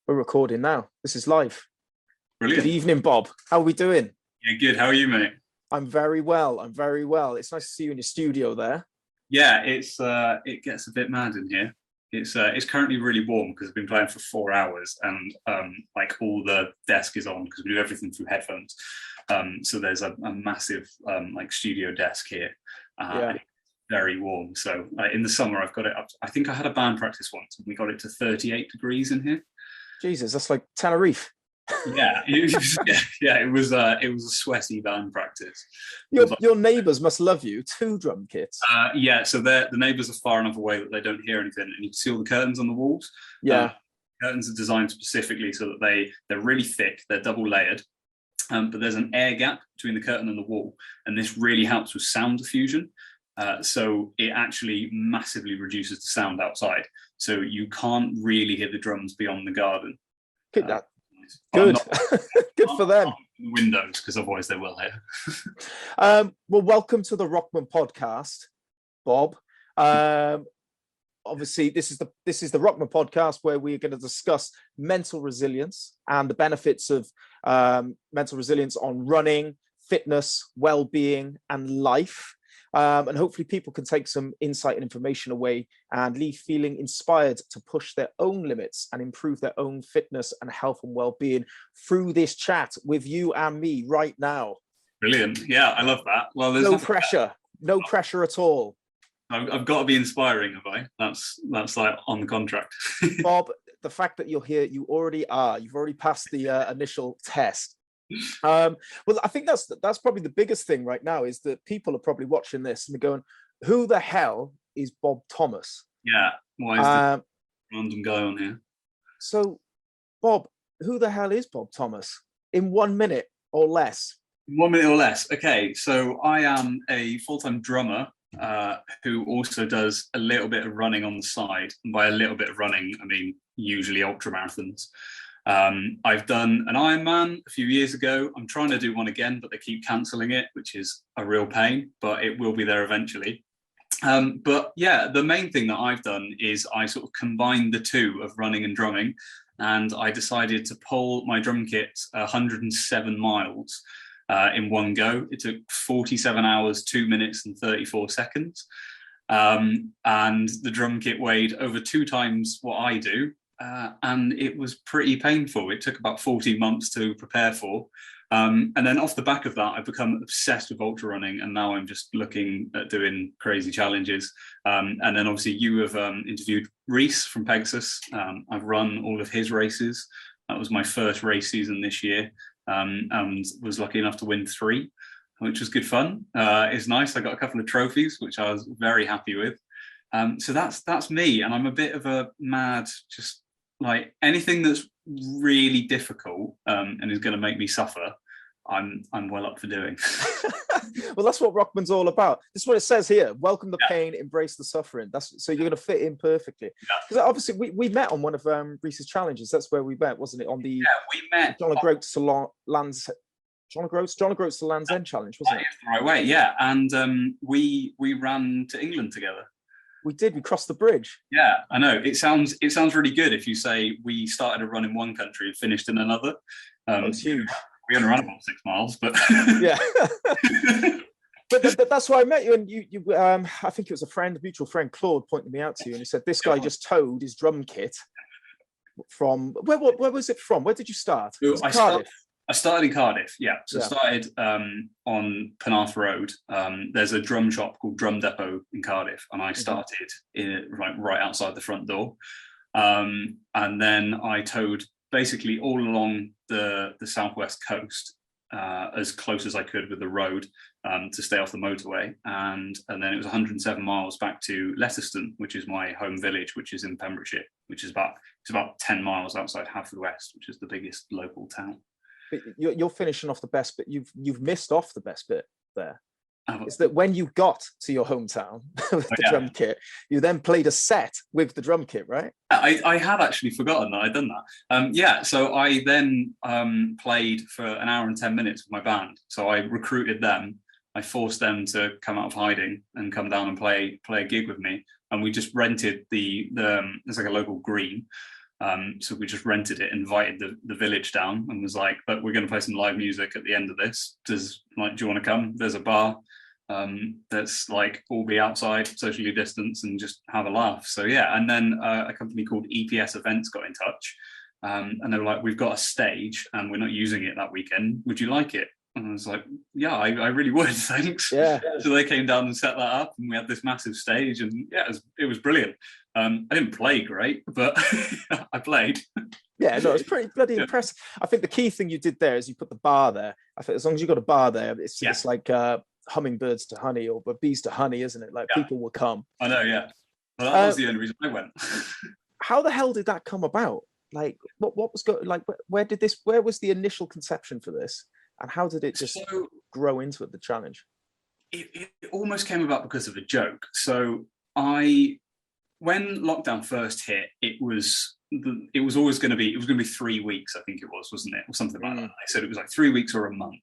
We're recording now. This is live. Brilliant. Good evening, Bob. How are we doing? Yeah, good. How are you, mate? I'm very well. I'm very well. It's nice to see you in your studio there. Yeah, it gets a bit mad in here. It's currently really warm because I've been playing for 4 hours and like all the desk is on because we do everything through headphones. So there's a massive like studio desk here. And it's very warm. So in the summer I've got it up. I think I had a band practice once and we got it to 38 degrees in here. Jesus, that's like Tenerife. Yeah, it was a sweaty band practice. Your neighbours must love you. 2 drum kits. Yeah, so the neighbours are far enough away that they don't hear anything, and you can see all the curtains on the walls. Yeah, curtains are designed specifically so that they're really thick, they're double layered, but there's an air gap between the curtain and the wall, and this really helps with sound diffusion. So it actually massively reduces the sound outside, so you can't really hear the drums beyond the garden. Good. Good. Good for them. Windows, because otherwise they will hear. Well, welcome to the ROKMAN podcast, Bob. Obviously, this is the ROKMAN podcast where we're going to discuss mental resilience and the benefits of mental resilience on running, fitness, well-being, and life. And hopefully people can take some insight and information away and leave feeling inspired to push their own limits and improve their own fitness and health and well-being through this chat with you and me right now. Brilliant. Yeah, I love that. Well, there's no pressure at all. I've got to be inspiring, have I? That's like on the contract. Bob, the fact that you're here, you already are. You've already passed the initial test. Well, I think that's probably the biggest thing right now is that people are probably watching this and they're going, who the hell is Bob Thomas? Yeah, why is the random guy on here? So, Bob, who the hell is Bob Thomas? In 1 minute or less. 1 minute or less. Okay, so I am a full-time drummer who also does a little bit of running on the side. And by a little bit of running, I mean usually ultra marathons. I've done an Ironman a few years ago. I'm trying to do one again, but they keep cancelling it, which is a real pain, but it will be there eventually. But yeah, the main thing that I've done is I sort of combined the two of running and drumming, and I decided to pull my drum kit 107 miles in one go. It took 47 hours, 2 minutes and 34 seconds. And the drum kit weighed over 2 times what I do. And it was pretty painful. It took about 14 months to prepare for. And then off the back of that, I've become obsessed with ultra running. And now I'm just looking at doing crazy challenges. And then obviously you have interviewed Reese from Pegasus. I've run all of his races. That was my first race season this year. And was lucky enough to win 3, which was good fun. It's nice. I got a couple of trophies, which I was very happy with. So that's me. And I'm a bit of a mad, just like anything that's really difficult and is going to make me suffer, I'm well up for doing. Well, that's what ROKMAN's all about. This is what it says here. Welcome the pain, embrace the suffering. So you're going to fit in perfectly. Because obviously we met on one of Reese's challenges. That's where we met, wasn't it? On the we met John O'Groats to Land's End challenge, wasn't it? The right way, yeah. And we ran to England together. We did. We crossed the bridge. Yeah, I know. It sounds really good if you say we started a run in one country and finished in another. It's huge. We only ran about 6 miles, but yeah. But that's why I met you, and you I think it was a mutual friend, Claude, pointed me out to you, and he said this guy just towed his drum kit from where was it from? Where did you start? Cardiff. I started in Cardiff, yeah. So I started on Penarth Road. There's a drum shop called Drum Depot in Cardiff, and I started right outside the front door. And then I towed basically all along the southwest coast as close as I could with the road to stay off the motorway. And then it was 107 miles back to Letterston, which is my home village, which is in Pembrokeshire, which is about 10 miles outside Haverfordwest, which is the biggest local town. You're finishing off the best bit. You've missed off the best bit there. Is that when you got to your hometown with the drum kit, you then played a set with the drum kit, right? I had actually forgotten that I'd done that. So I then played for an hour and 10 minutes with my band. So I recruited them. I forced them to come out of hiding and come down and play a gig with me. And we just rented there's like a local green. So we just rented it, invited the village down, and was like, but we're going to play some live music at the end of this. Do you want to come? There's a bar. That's like all be outside, socially distanced, and just have a laugh. So yeah, and then a company called EPS Events got in touch, and they were like, we've got a stage and we're not using it that weekend. Would you like it? And I was like, yeah, I really would, thanks. Yeah. So they came down and set that up, and we had this massive stage, and yeah, it was brilliant. I didn't play great, but I played. Yeah, no, it's pretty bloody impressive. I think the key thing you did there is you put the bar there. I think as long as you got a bar there, it's like hummingbirds to honey, or bees to honey, isn't it? Like people will come. I know, yeah. Well, that was the only reason I went. How the hell did that come about? Like, what was going? Like, where was the initial conception for this, and how did it just grow into it? The challenge. It almost came about because of a joke. So when lockdown first hit, it was always going to be 3 weeks, I think it was, wasn't it, or something like that. I said it was like 3 weeks or a month.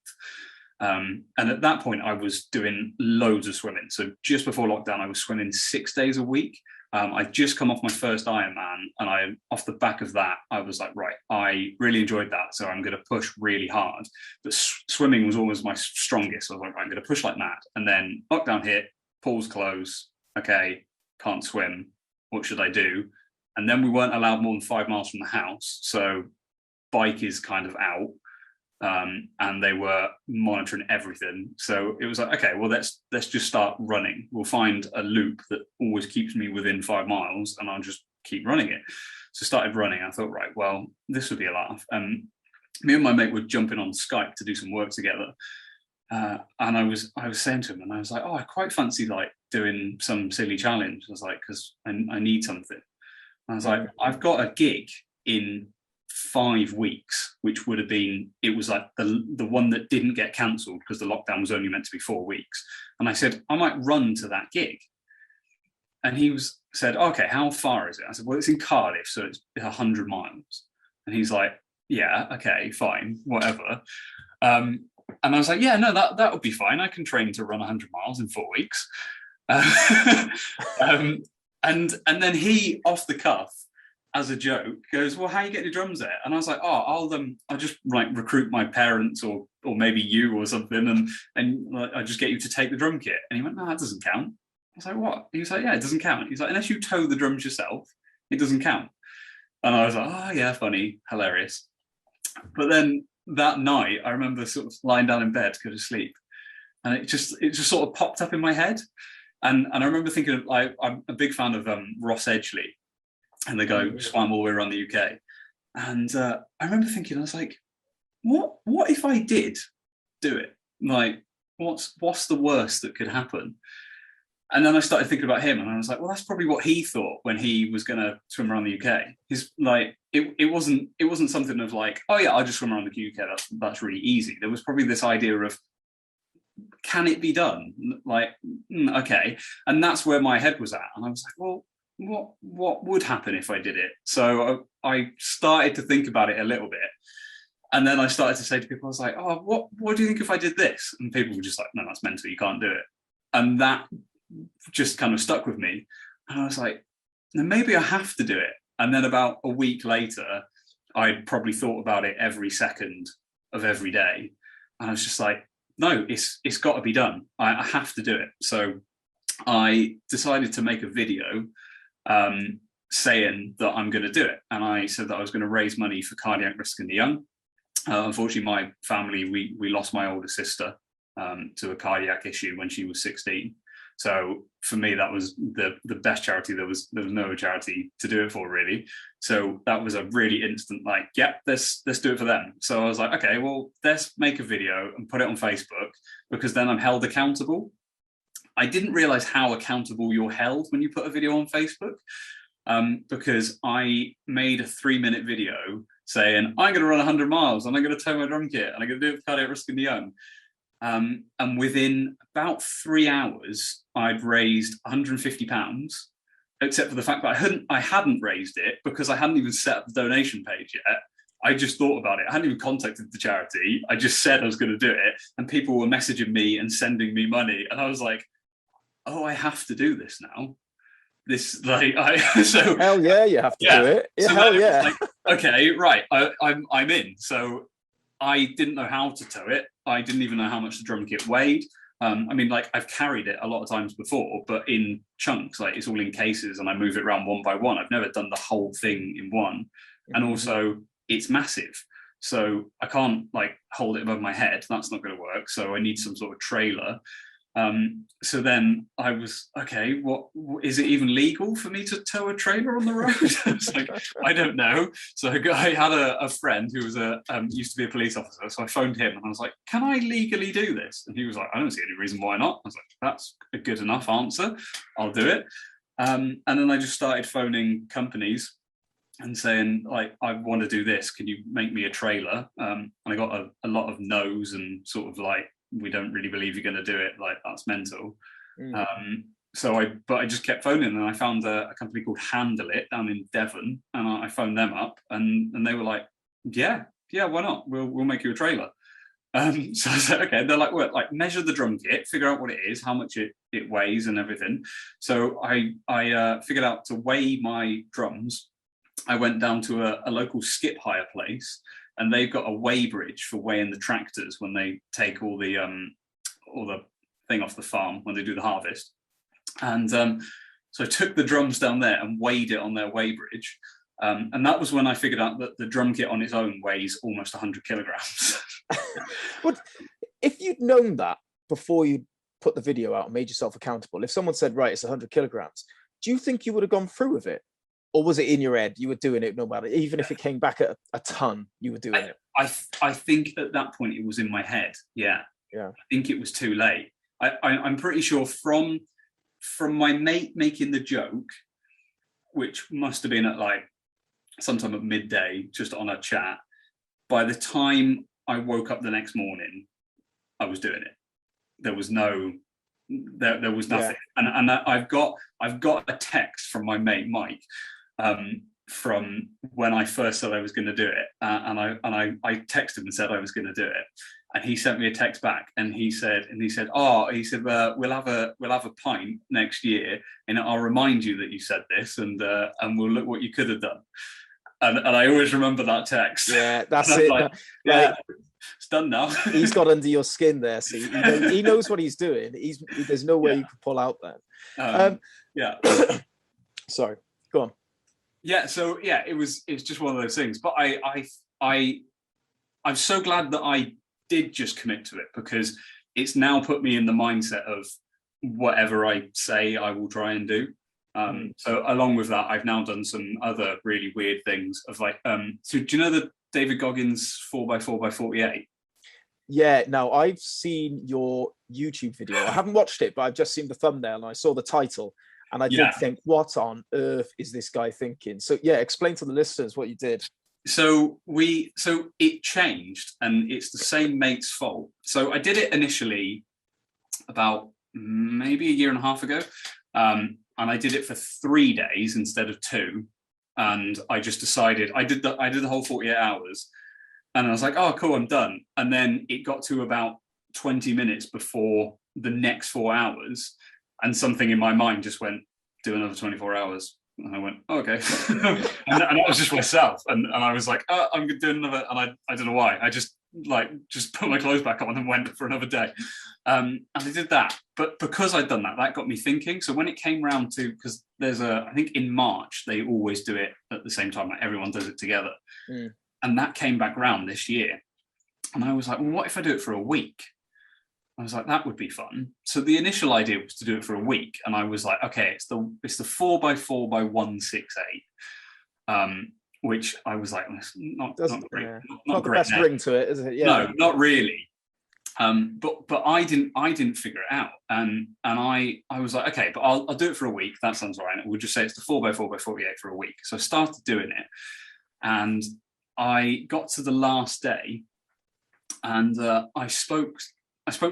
And at that point, I was doing loads of swimming. So just before lockdown, I was swimming 6 days a week. I'd just come off my first Ironman, and off the back of that, I was like, right, I really enjoyed that, so I'm going to push really hard. But swimming was always my strongest. So I was like, right, I'm going to push like mad. And then lockdown hit, pools close. Okay, can't swim. What should I do? And then we weren't allowed more than 5 miles from the house, so bike is kind of out. And they were monitoring everything. So it was like, okay, well, let's just start running. We'll find a loop that always keeps me within 5 miles, and I'll just keep running it. So started running. I thought, right, well, this would be a laugh. Me and my mate were jumping on Skype to do some work together. And I was saying to him, and I was like, oh, I quite fancy like doing some silly challenge. I was like, because I need something. And I was like, I've got a gig in 5 weeks, which would have been, it was like the one that didn't get cancelled because the lockdown was only meant to be 4 weeks. And I said, I might run to that gig. And he said, okay, how far is it? I said, well, it's in Cardiff, so it's 100 miles. And he's like, yeah, okay, fine, whatever. And I was like, yeah, no, that would be fine. I can train to run 100 miles in 4 weeks. And then he, off the cuff, as a joke, goes, well, how are you getting your drums there? And I was like, oh, I'll just like recruit my parents or maybe you or something, and I'll just get you to take the drum kit. And he went, no, that doesn't count. I was like, what? He was like, yeah, it doesn't count. He's like, unless you tow the drums yourself, it doesn't count. And I was like, oh yeah, funny, hilarious. But then that night, I remember sort of lying down in bed to go to sleep, and it just sort of popped up in my head. And I remember thinking, I'm a big fan of Ross Edgley, and the guy who swam all the way around the UK. And I remember thinking, I was like, what if I did do it? Like, what's the worst that could happen? And then I started thinking about him, and I was like, well, that's probably what he thought when he was going to swim around the UK. He's like, it wasn't something of like, oh yeah, I'll just swim around the UK. That's really easy. There was probably this idea of, can it be done? Like, okay. And that's where my head was at. And I was like, well, what would happen if I did it? So I started to think about it a little bit, and then I started to say to people, I was like, oh, what do you think if I did this? And people were just like, no, that's mental, you can't do it. And that just kind of stuck with me, and I was like, then maybe I have to do it. And then about a week later, I'd probably thought about it every second of every day, and I was just like, no, it's got to be done. I have to do it. So I decided to make a video saying that I'm going to do it. And I said that I was going to raise money for cardiac risk in the young. Unfortunately, my family, we lost my older sister to a cardiac issue when she was 16. So for me, that was the best charity. There was no charity to do it for, really. So that was a really instant, like, yeah, let's do it for them. So I was like, okay, well, let's make a video and put it on Facebook, because then I'm held accountable. I didn't realize how accountable you're held when you put a video on Facebook, because I made a 3-minute video saying, I'm going to run 100 miles and I'm going to tow my drum kit and I'm going to do it for cardiac risk in the young. And within about 3 hours, I'd raised £150, except for the fact that I hadn't raised it because I hadn't even set up the donation page yet. I just thought about it. I hadn't even contacted the charity. I just said I was going to do it, and people were messaging me and sending me money. And I was like, oh, I have to do this now. this like so hell yeah, you have to do it. Yeah, so hell yeah. like, okay, right, I'm in. So I didn't know how to tow it. I didn't even know how much the drum kit weighed. I mean, like, I've carried it a lot of times before, but in chunks, like it's all in cases and I move it around one by one. I've never done the whole thing in one. And also it's massive. So I can't like hold it above my head. That's not going to work. So I need some sort of trailer. So then I was, okay, what is it even legal for me to tow a trailer on the road? I was like, I don't know. So I had a friend who was used to be a police officer. So I phoned him and I was like, can I legally do this? And he was like, I don't see any reason why not. I was like, that's a good enough answer. I'll do it. And then I just started phoning companies and saying, like, I want to do this. Can you make me a trailer? And I got a lot of no's and sort of like, we don't really believe you're going to do it. Like, that's mental. So I just kept phoning, and I found a company called Handle It down in Devon, and I phoned them up, and they were like, yeah, why not? We'll make you a trailer. So I said, okay. They're like, well, like, measure the drum kit, figure out what it is, how much it weighs, and everything. So I figured out to weigh my drums. I went down to a local skip hire place, and they've got a weigh bridge for weighing the tractors when they take all the thing off the farm when they do the harvest. And so I took the drums down there and weighed it on their weigh bridge. And that was when I figured out that the drum kit on its own weighs almost 100 kilograms. But if you'd known that before you put the video out and made yourself accountable, if someone said, right, it's 100 kilograms, do you think you would have gone through with it? Or was it in your head? You were doing it no matter, even if it came back at a ton, you were doing it. I think at that point it was in my head. Yeah. I think it was too late. I'm pretty sure from my mate making the joke, which must have been at like sometime at midday, just on a chat. By the time I woke up the next morning, I was doing it. There was nothing, and I've got a text from my mate Mike. From when I first said I was going to do it, and I texted him and said I was going to do it, and he sent me a text back, and he said, we'll have a pint next year, and I'll remind you that you said this, and we'll look what you could have done, and I always remember that text. Yeah, that's it. Like, yeah, it's done now. He's got under your skin there, see. He knows what he's doing. There's no way you could pull out then. Sorry, go on. Yeah, so yeah, it's just one of those things. But I'm so glad that I did just commit to it, because it's now put me in the mindset of whatever I say I will try and do. So along with that, I've now done some other really weird things of like, so do you know the David Goggins 4x4x48? Yeah, no, I've seen your YouTube video. I haven't watched it, but I've just seen the thumbnail and I saw the title. And I did think, what on earth is this guy thinking? So yeah, explain to the listeners what you did. So it changed, and it's the same mate's fault. So I did it initially about maybe a year and a half ago. And I did it for 3 days instead of 2. And I just decided I did the whole 48 hours. And I was like, oh, cool, I'm done. And then it got to about 20 minutes before the next 4 hours. And something in my mind just went, do another 24 hours. And I went, oh, okay. and that was just myself. And I was like, oh, I'm going to do another. And I don't know why. I just put my clothes back on and went for another day. And I did that. But because I'd done that, that got me thinking. So when it came round to, because I think in March, they always do it at the same time. Like everyone does it together. And that came back round this year. And I was like, well, what if I do it for a week? I was like, that would be fun. So the initial idea was to do it for a week, and I was like, okay, it's the 4x4x168, which I was like, not great, not the best ring to it, is it? Yeah. No, not really. But I didn't figure it out, and I was like, okay, but I'll do it for a week. That sounds all right. We'll just say it's the 4x4x48 for a week. So I started doing it, and I got to the last day, and I spoke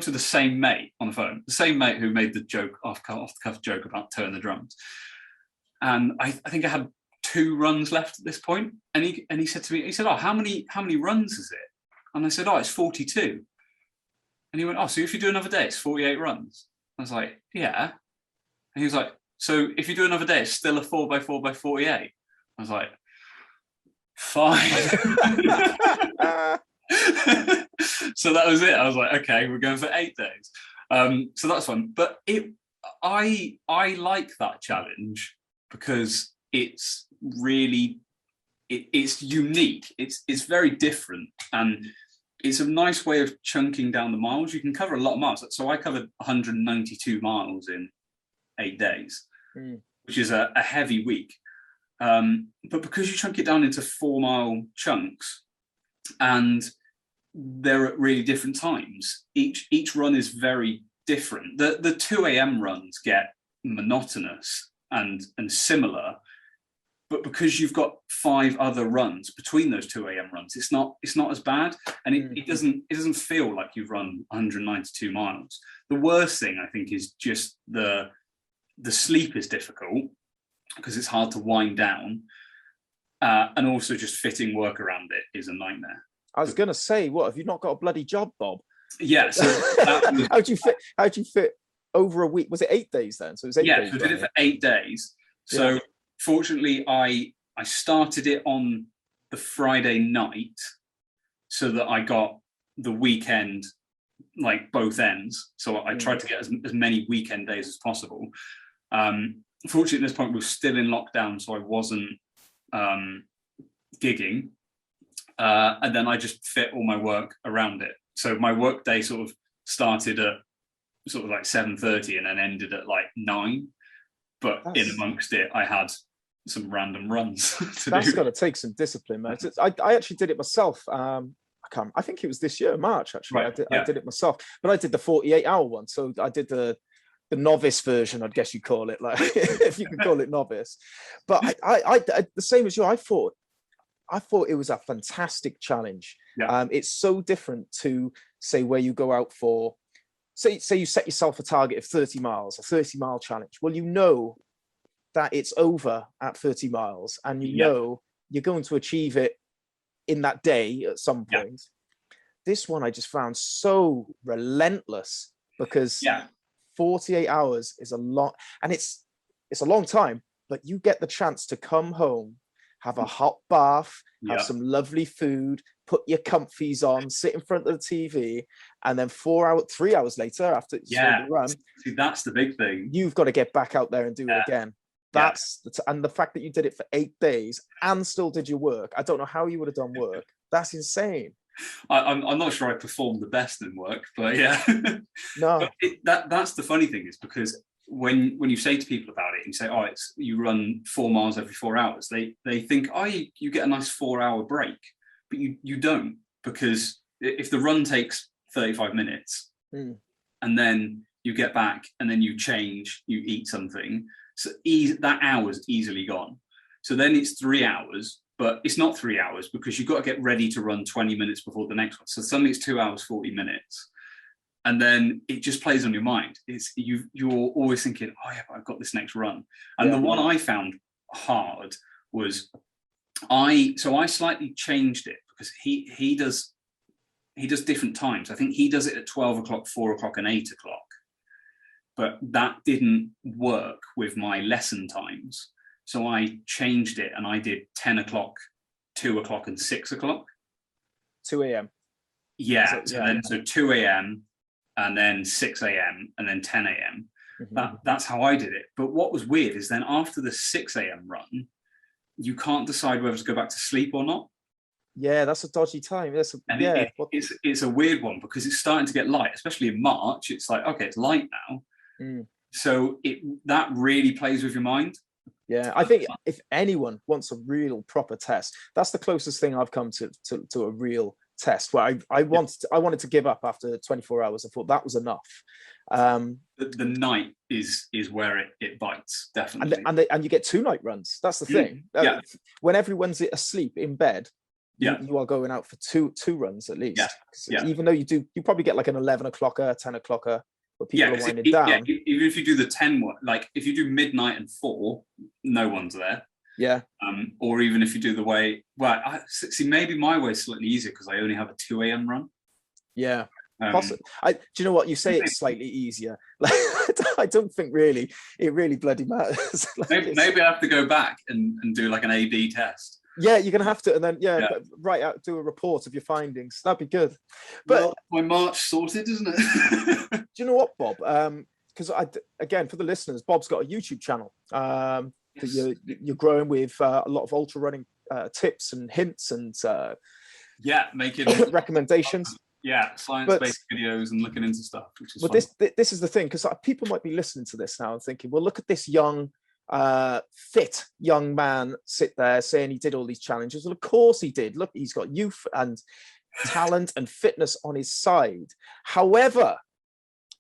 to the same mate on the phone, the same mate who made the joke, off the cuff joke about towing the drums. And I think I had 2 runs left at this point. And he said to me, he said, oh, how many runs is it? And I said, oh, it's 42. And he went, oh, so if you do another day, it's 48 runs. I was like, yeah. And he was like, so if you do another day, it's still a 4x4x48. I was like, fine. So that was it. I was like, okay, we're going for 8 days. So that's fun. But I like that challenge because it's really, it's unique. It's very different, and it's a nice way of chunking down the miles. You can cover a lot of miles. So I covered 192 miles in 8 days, which is a heavy week. But because you chunk it down into 4-mile chunks, and they're at really different times, each run is very different. The 2 a.m. runs get monotonous and similar, but because you've got 5 other runs between those 2 a.m. runs, it's not as bad, and it doesn't feel like you've run 192 miles. The worst thing, I think, is just the sleep is difficult because it's hard to wind down, and also just fitting work around it is a nightmare. I was going to say, what, have you not got a bloody job, Bob? Yeah. So how'd you fit over a week? Was it 8 days then? So it was 8 days. Yeah, we did it for 8 days. So fortunately, I started it on the Friday night so that I got the weekend, like both ends. So I tried to get as many weekend days as possible. Fortunately, at this point, we were still in lockdown, so I wasn't gigging. And then I just fit all my work around it. So my work day sort of started at sort of like 7:30 and then ended at like 9. But in amongst it, I had some random runs to That's do. got to take some discipline, man. I actually did it myself. I think it was this year, March, actually. Right, I did it myself. But I did the 48-hour one. So I did the novice version, I guess you call it, like if you can call it novice. But I the same as you, I thought it was a fantastic challenge. Yeah. It's so different to, say, where you go out for, say you set yourself a target of 30 miles, a 30-mile challenge. Well, you know that it's over at 30 miles, and you know you're going to achieve it in that day at some point. This one I just found so relentless, because 48 hours is a lot, and it's a long time, but you get the chance to come home, have a hot bath, have some lovely food, put your comfies on, sit in front of the TV, and then 3 hours later, after it's run, see, that's the big thing. You've got to get back out there and do it again. That's and the fact that you did it for 8 days and still did your work. I don't know how you would have done work. That's insane. I'm not sure I performed the best in work, but yeah. No. But that's the funny thing, is because when you say to people about it, you say, oh, you run 4 miles every 4 hours, they think, oh, you get a nice 4-hour break, but you don't, because if the run takes 35 minutes and then you get back and then you change, you eat something, so that hour's easily gone. So then it's 3 hours, but it's not 3 hours because you've got to get ready to run 20 minutes before the next one. So suddenly it's 2 hours, 40 minutes. And then it just plays on your mind. You're always thinking, oh yeah, but I've got this next run. And the one I found hard was I slightly changed it, because he does different times. I think he does it at 12 o'clock, 4 o'clock, and 8 o'clock. But that didn't work with my lesson times. So I changed it and I did 10 o'clock, 2 o'clock, and 6 o'clock. 2 a.m. Yeah. So 2 a.m. and then 6 a.m. and then 10 a.m. That's how I did it. But what was weird is then after the 6 a.m. run, you can't decide whether to go back to sleep or not. Yeah, that's a dodgy time. It's a weird one, because it's starting to get light, especially in March. It's like, okay, it's light now. So that really plays with your mind. Yeah, I think if anyone wants a real proper test, that's the closest thing I've come to a real test, where I wanted to give up after 24 hours. I thought that was enough. The night is where it bites, definitely. And you get 2 night runs. That's the thing. When everyone's asleep in bed, you are going out for two runs at least. Even though you probably get like an 11 o'clocker, 10 o'clocker, where people are winding down. Even if you do the 10 one, like if you do midnight and 4, no one's there. Yeah. Or even if you do the way, maybe my way is slightly easier because I only have a 2 a.m. run. Yeah. Do you know what you say? It's slightly easier. Like, I don't think really it really bloody matters. Like, maybe I have to go back and do like an A/B test. Yeah, you're gonna have to, and then write out, do a report of your findings. That'd be good. But well, my March sorted, isn't it? Do you know what, Bob? Because again, for the listeners, Bob's got a YouTube channel that you're growing with a lot of ultra running tips and hints and making recommendations. Science-based videos and looking into stuff, which is fun. This is the thing, because people might be listening to this now and thinking, well, look at this young, fit young man sit there saying he did all these challenges. Well, of course he did. Look, he's got youth and talent and fitness on his side. However,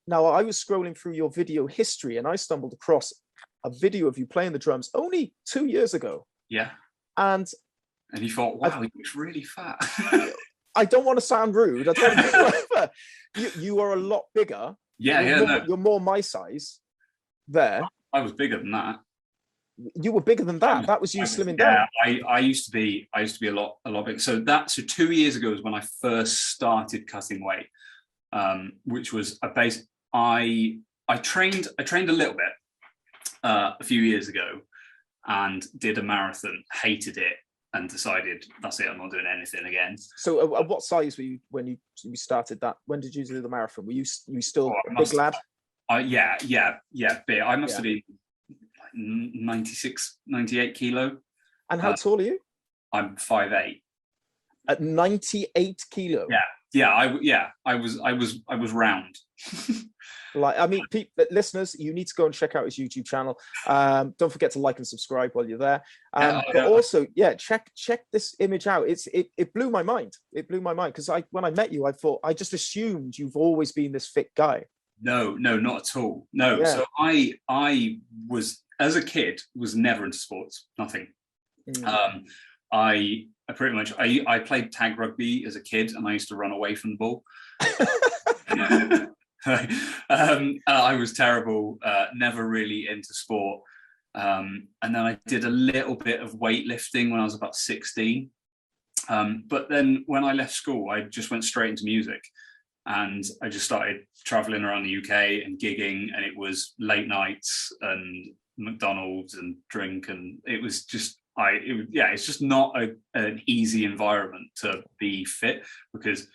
now I was scrolling through your video history and I stumbled across a video of you playing the drums only 2 years ago. Yeah. And you thought, wow, he looks really fat. I don't want to sound rude. You are a lot bigger. You're more my size there. I was bigger than that. You were bigger than that. That was you slimming down. I used to be a lot bigger. So 2 years ago was when I first started cutting weight, which was I trained a little bit a few years ago and did a marathon, hated it, and decided that's it, I'm not doing anything again. So at what size were you when you started that? When did you do the marathon? Were you still a big lad? Big. I must have been like 96, 98 kilo. And how tall are you? I'm 5'8". At 98 kilo? I was round. Like, I mean, listeners, you need to go and check out his YouTube channel. Don't forget to like and subscribe while you're there. But also, check this image out. It blew my mind. It blew my mind because when I met you, I just assumed you've always been this fit guy. No, not at all. No. Yeah. So I was, as a kid, was never into sports. Nothing. I pretty much I played tag rugby as a kid, and I used to run away from the ball. I was terrible, never really into sport. And then I did a little bit of weightlifting when I was about 16. But then when I left school, I just went straight into music. And I just started traveling around the UK and gigging, and it was late nights and McDonald's and drink. And it was just, it's just not an easy environment to be fit, because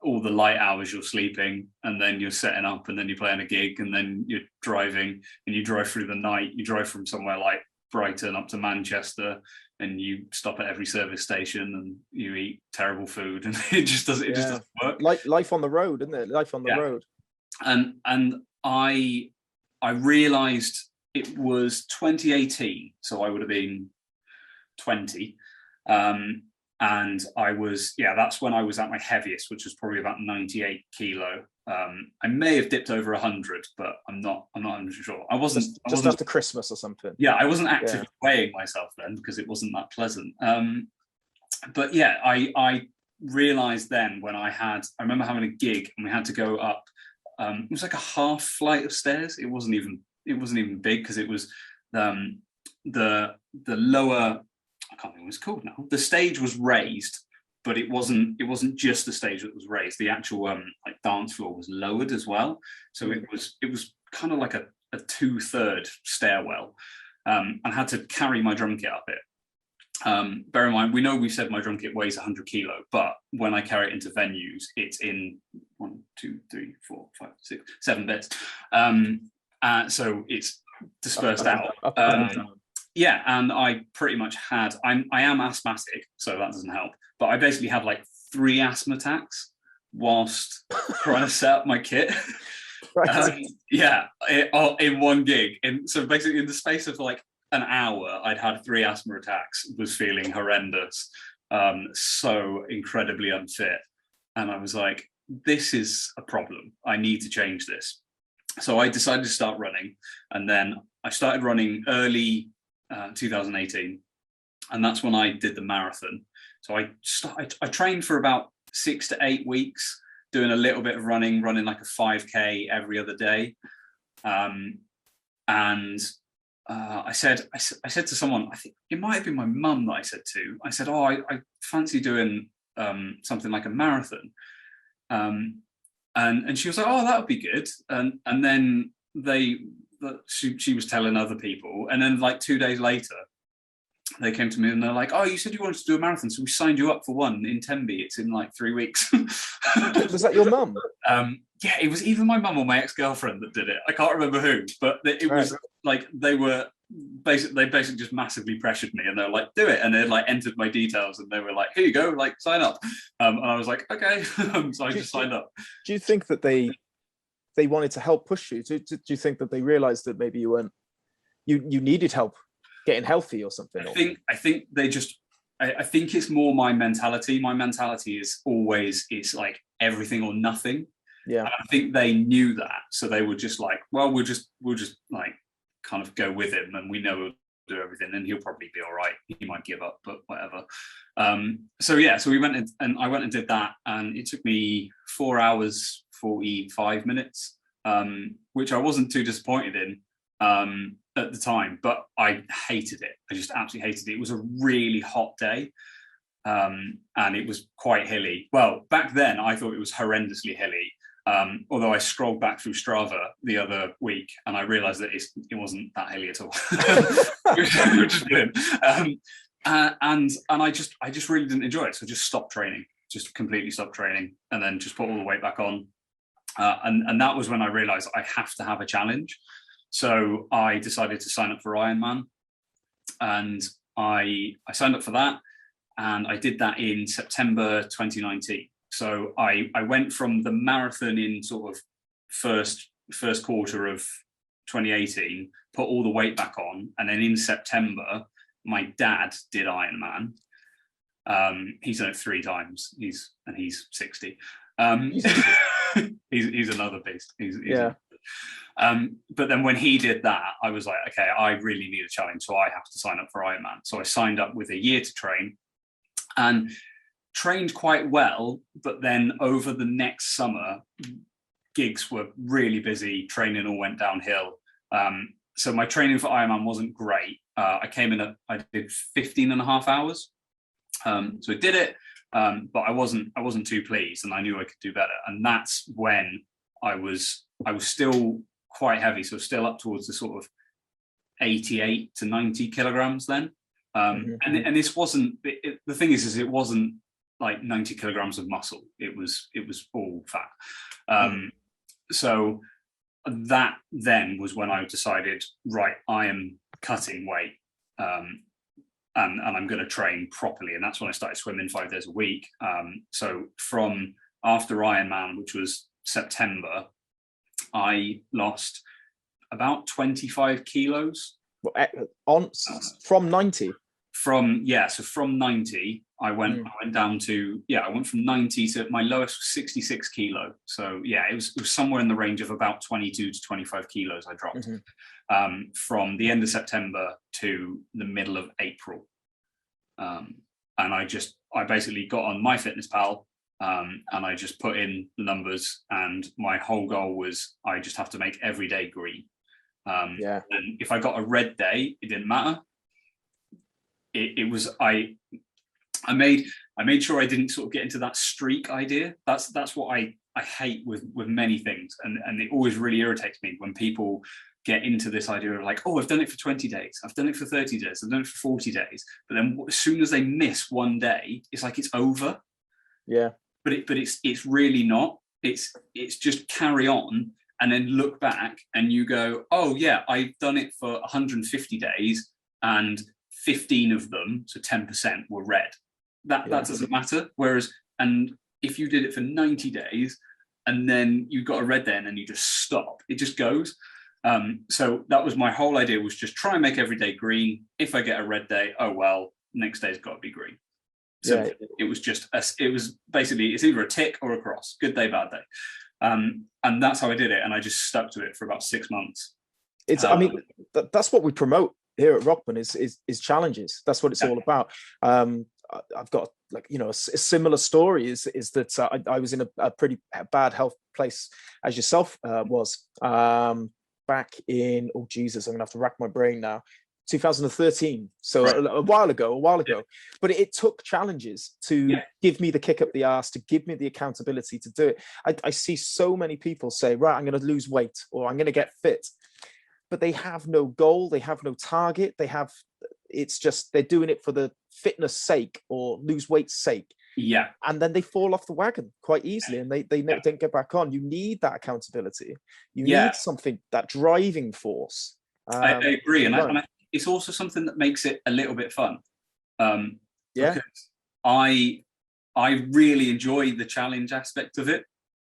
all the light hours you're sleeping, and then you're setting up, and then you're playing a gig, and then you're driving, and you drive through the night. You drive from somewhere like Brighton up to Manchester, and you stop at every service station, and you eat terrible food, and it just doesn't work. Life on the road, isn't it? Life on the road. And I realized it was 2018, so I would have been 20. And I was, that's when I was at my heaviest, which was probably about 98 kilo. I may have dipped over 100, but I'm not 100% sure. I wasn't just after Christmas or something. Yeah, I wasn't actively weighing myself then, because it wasn't that pleasant. But I realized then when I remember having a gig, and we had to go up. It was like a half flight of stairs. It wasn't even big, because it was the lower. I can't think what it's called now. The stage was raised, but it wasn't just the stage that was raised. The actual like dance floor was lowered as well. So it was kind of like a 2/3 stairwell, and had to carry my drum kit up it. Bear in mind, we said my drum kit weighs 100 kilo, but when I carry it into venues, it's in 1, 2, 3, 4, 5, 6, 7 bits. So it's dispersed out. And I pretty much had, I am asthmatic, so that doesn't help, but I basically had like 3 asthma attacks whilst trying to set up my kit. Right. In one gig. So basically in the space of like an hour, I'd had 3 asthma attacks, was feeling horrendous, so incredibly unfit. And I was like, this is a problem. I need to change this. So I decided to start running, and then I started running early 2018, and that's when I did the marathon. So I trained for about 6 to 8 weeks, doing a little bit of running like a 5K every other day. I said to someone, I think it might have been my mum that I said, I fancy doing something like a marathon. And she was like, oh, that would be good. And then she was telling other people, and then like 2 days later they came to me and they're like, oh, you said you wanted to do a marathon, so we signed you up for one in Tenby. It's in like 3 weeks. Was that your mum? Yeah, it was either my mum or my ex-girlfriend that did it. I can't remember who, but it was like they basically just massively pressured me, and they're like, do it, and they like entered my details, and they were like, here you go, like sign up. And I was like, okay. So I just signed up. Do you think that they wanted to help push you? Do you think that they realized that maybe you needed help getting healthy or something? I think they just, I think it's more my mentality. My mentality is always, it's like everything or nothing. Yeah. And I think they knew that. So they were just like, well, we'll just like kind of go with him, and we know we'll do everything, and he'll probably be all right. He might give up, but whatever. So we went and I went and did that, and it took me 4 hours, 45 minutes, which I wasn't too disappointed in at the time, but I hated it. I just absolutely hated it. It was a really hot day, and it was quite hilly. Well, back then I thought it was horrendously hilly. Although I scrolled back through Strava the other week and I realized that it wasn't that hilly at all. which is brilliant. And I just really didn't enjoy it. So I just stopped training, just completely stopped training, and then just put all the weight back on. And that was when I realized I have to have a challenge. So I decided to sign up for Ironman, and I signed up for that, and I did that in September 2019. So I went from the marathon in sort of first quarter of 2018, put all the weight back on, and then in September, my dad did Ironman. He's done it 3 times. He's 60. He's another beast. Yeah. But then when he did that, I was like, okay, I really need a challenge, so I have to sign up for Ironman. So I signed up with a year to train, and trained quite well, but then over the next summer, gigs were really busy, training all went downhill. So my training for Ironman wasn't great. I came in I did 15 and a half hours. So I did it, but I wasn't too pleased, and I knew I could do better. And that's when I was still quite heavy, so still up towards the sort of 88 to 90 kilograms then. And this wasn't, the thing is it wasn't like 90 kilograms of muscle. It was all fat. So that then was when I decided, right, I am cutting weight, and I'm going to train properly. And that's when I started swimming 5 days a week. So from after Ironman, which was September, I lost about 25 kilos. From 90? From 90, I went down to, I went from 90 to my lowest was 66 kilo. So yeah, it was somewhere in the range of about 22 to 25 kilos I dropped from the end of September to the middle of April. And I basically got on MyFitnessPal, and I just put in the numbers, and my whole goal was I just have to make every day green. And if I got a red day, it didn't matter. I made sure I didn't sort of get into that streak idea. That's what I hate with many things, and it always really irritates me when people get into this idea of like, oh, I've done it for 20 days, I've done it for 30 days, I've done it for 40 days, but then as soon as they miss one day, it's like it's over. Yeah. But it's really not. It's just carry on and then look back and you go, oh yeah, I've done it for 150 days and 15 of them, so 10%, were red. That doesn't matter. Whereas, and if you did it for 90 days and then you got a red day and then you just stop, it just goes. So that was my whole idea, was just try and make every day green. If I get a red day, oh well, next day's got to be green. So it was just, it was basically, it's either a tick or a cross, good day, bad day. And that's how I did it. And I just stuck to it for about 6 months. I mean, that's what we promote here at ROKMAN is challenges. That's what it's all about. I've got a similar story is that I was in a pretty bad health place as yourself was back in, oh Jesus, I'm gonna have to rack my brain now. 2013, so Right. a while ago. But it took challenges to give me the kick up the arse, to give me the accountability to do it. I see so many people say, right, I'm going to lose weight or I'm going to get fit, but they have no goal, they have no target, it's just they're doing it for the fitness sake or lose weight's sake. Yeah. And then they fall off the wagon quite easily, and they don't get back on. You need that accountability. You need something, that driving force. I agree. And it's also something that makes it a little bit fun. Because I really enjoy the challenge aspect of it.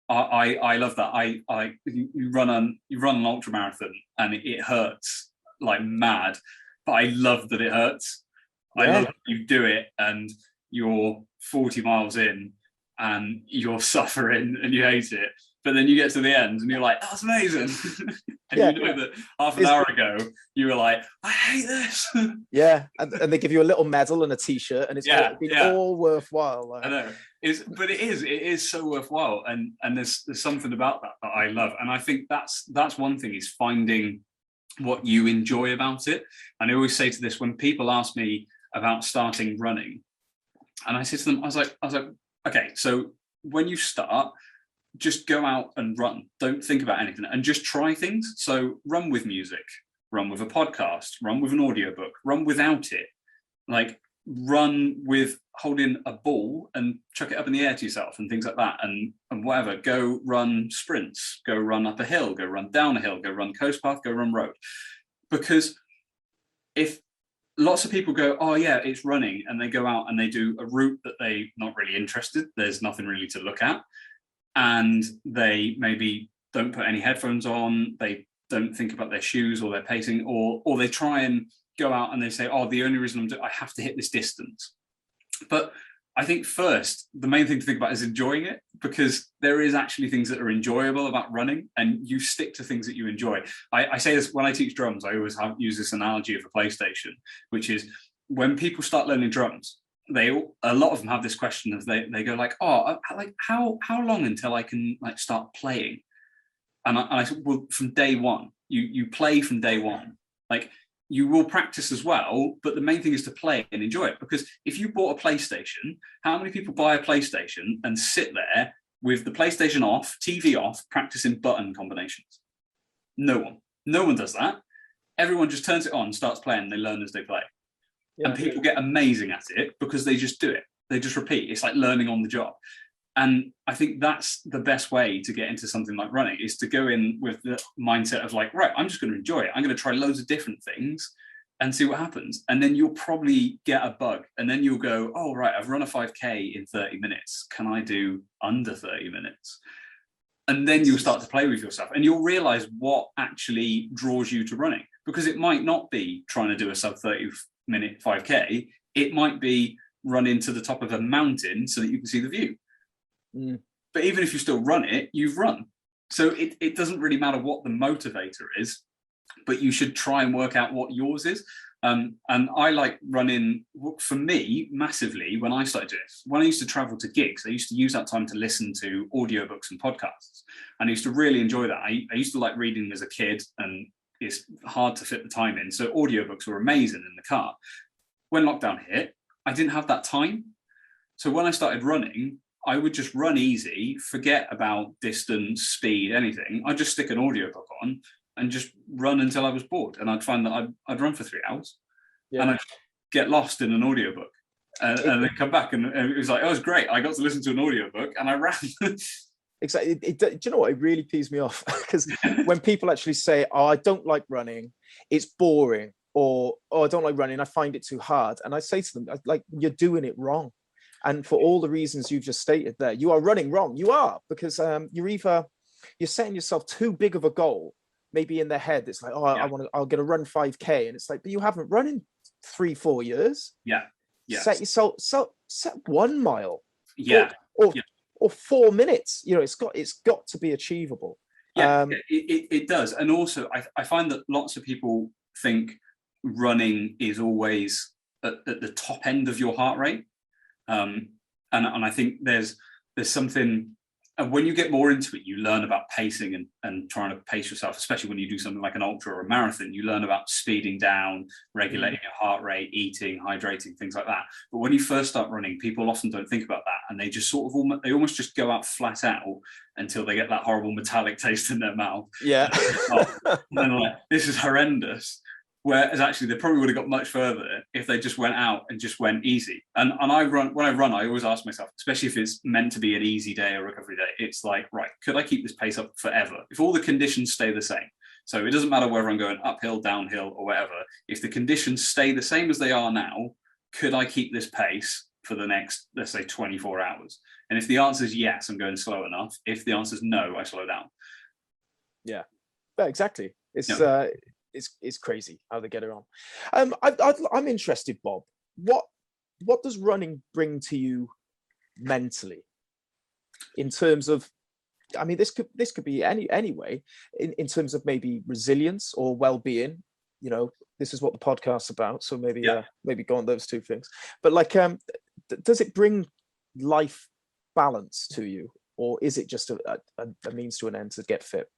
I love that. You run an ultra marathon and it hurts like mad, but I love that it hurts. I love that you do it and you're 40 miles in and you're suffering and you hate it, but then you get to the end and you're like, that's amazing. And you know that half an hour ago you were like, I hate this. And they give you a little medal and a t-shirt, and it's all worthwhile. I know. But it is so worthwhile, and there's something about that I love. And I think that's one thing, is finding what you enjoy about it. And I always say to this, when people ask me about starting running, and I say to them, I was like, okay, so when you start, just go out and run. Don't think about anything and just try things. So run with music, run with a podcast, run with an audiobook, run without it. Like, run with holding a ball and chuck it up in the air to yourself and things like that, and whatever. Go run sprints, go run up a hill, go run down a hill, go run coast path, go run road. Because if lots of people go, oh yeah, it's running, and they go out and they do a route that they're not really interested, there's nothing really to look at, and they maybe don't put any headphones on, they don't think about their shoes or their pacing, or they try and go out and they say, oh, the only reason I have to hit this distance. But I think first, the main thing to think about is enjoying it, because there is actually things that are enjoyable about running, and you stick to things that you enjoy. I say this when I teach drums. I always use this analogy of a PlayStation, which is when people start learning drums, a lot of them have this question of they go like, oh, like how long until I can like start playing? And I said, well, from day one, you play from day one. Like, you will practice as well, but the main thing is to play and enjoy it. Because if you bought a PlayStation, how many people buy a PlayStation and sit there with the PlayStation off, TV off, practicing button combinations? No one does that. Everyone just turns it on, starts playing, and they learn as they play. And people get amazing at it because they just do it. They just repeat. It's like learning on the job. And I think that's the best way to get into something like running, is to go in with the mindset of like, right, I'm just going to enjoy it. I'm going to try loads of different things and see what happens. And then you'll probably get a bug. And then you'll go, oh, right, I've run a 5K in 30 minutes. Can I do under 30 minutes? And then you'll start to play with yourself and you'll realize what actually draws you to running. Because it might not be trying to do a sub 30-minute 5K. It might be running to the top of a mountain so that you can see the view. But even if you still run it, you've run. So it doesn't really matter what the motivator is, but you should try and work out what yours is. And I like running, for me, massively, when I started doing this. When I used to travel to gigs, I used to use that time to listen to audiobooks and podcasts. And I used to really enjoy that. I used to like reading as a kid, and it's hard to fit the time in. So audiobooks were amazing in the car. When lockdown hit, I didn't have that time. So when I started running, I would just run easy, forget about distance, speed, anything. I'd just stick an audiobook on and just run until I was bored. And I'd find that I'd run for 3 hours and I'd get lost in an audiobook and then come back. And it was like, oh, it was great. I got to listen to an audiobook and I ran. Exactly. Do you know what? It really pees me off, because when people actually say, oh, I don't like running, it's boring, or, oh, I don't like running, I find it too hard. And I say to them, like, you're doing it wrong. And for all the reasons you've just stated there, you are running wrong. You are, because you're setting yourself too big of a goal. Maybe in their head, it's like, oh, I'm going to run 5K. And it's like, but you haven't run in 3-4 years. Yeah. Set yourself, set 1 mile. Or 4 minutes. You know, it's got to be achievable. Yeah, it does. And also I find that lots of people think running is always at the top end of your heart rate. And I think there's something and when you get more into it, you learn about pacing and trying to pace yourself, especially when you do something like an ultra or a marathon. You learn about speeding down, regulating your heart rate, eating, hydrating, things like that. But when you first start running, people often don't think about that, and they just sort of almost just go out flat out until they get that horrible metallic taste in their mouth. Yeah. And then like, this is horrendous. Whereas actually they probably would have got much further if they just went out and just went easy. And when I run, I always ask myself, especially if it's meant to be an easy day or recovery day, it's like, right, could I keep this pace up forever? If all the conditions stay the same, so it doesn't matter whether I'm going uphill, downhill, or whatever, if the conditions stay the same as they are now, could I keep this pace for the next, let's say, 24 hours? And if the answer is yes, I'm going slow enough. If the answer is no, I slow down. Yeah, exactly. It's crazy how they get it on. I'm interested, Bob. What does running bring to you mentally, in terms of? I mean, this could be any way, in terms of maybe resilience or well-being. You know, this is what the podcast's about, so maybe go on those two things. But like, does it bring life balance to you, or is it just a means to an end to get fit?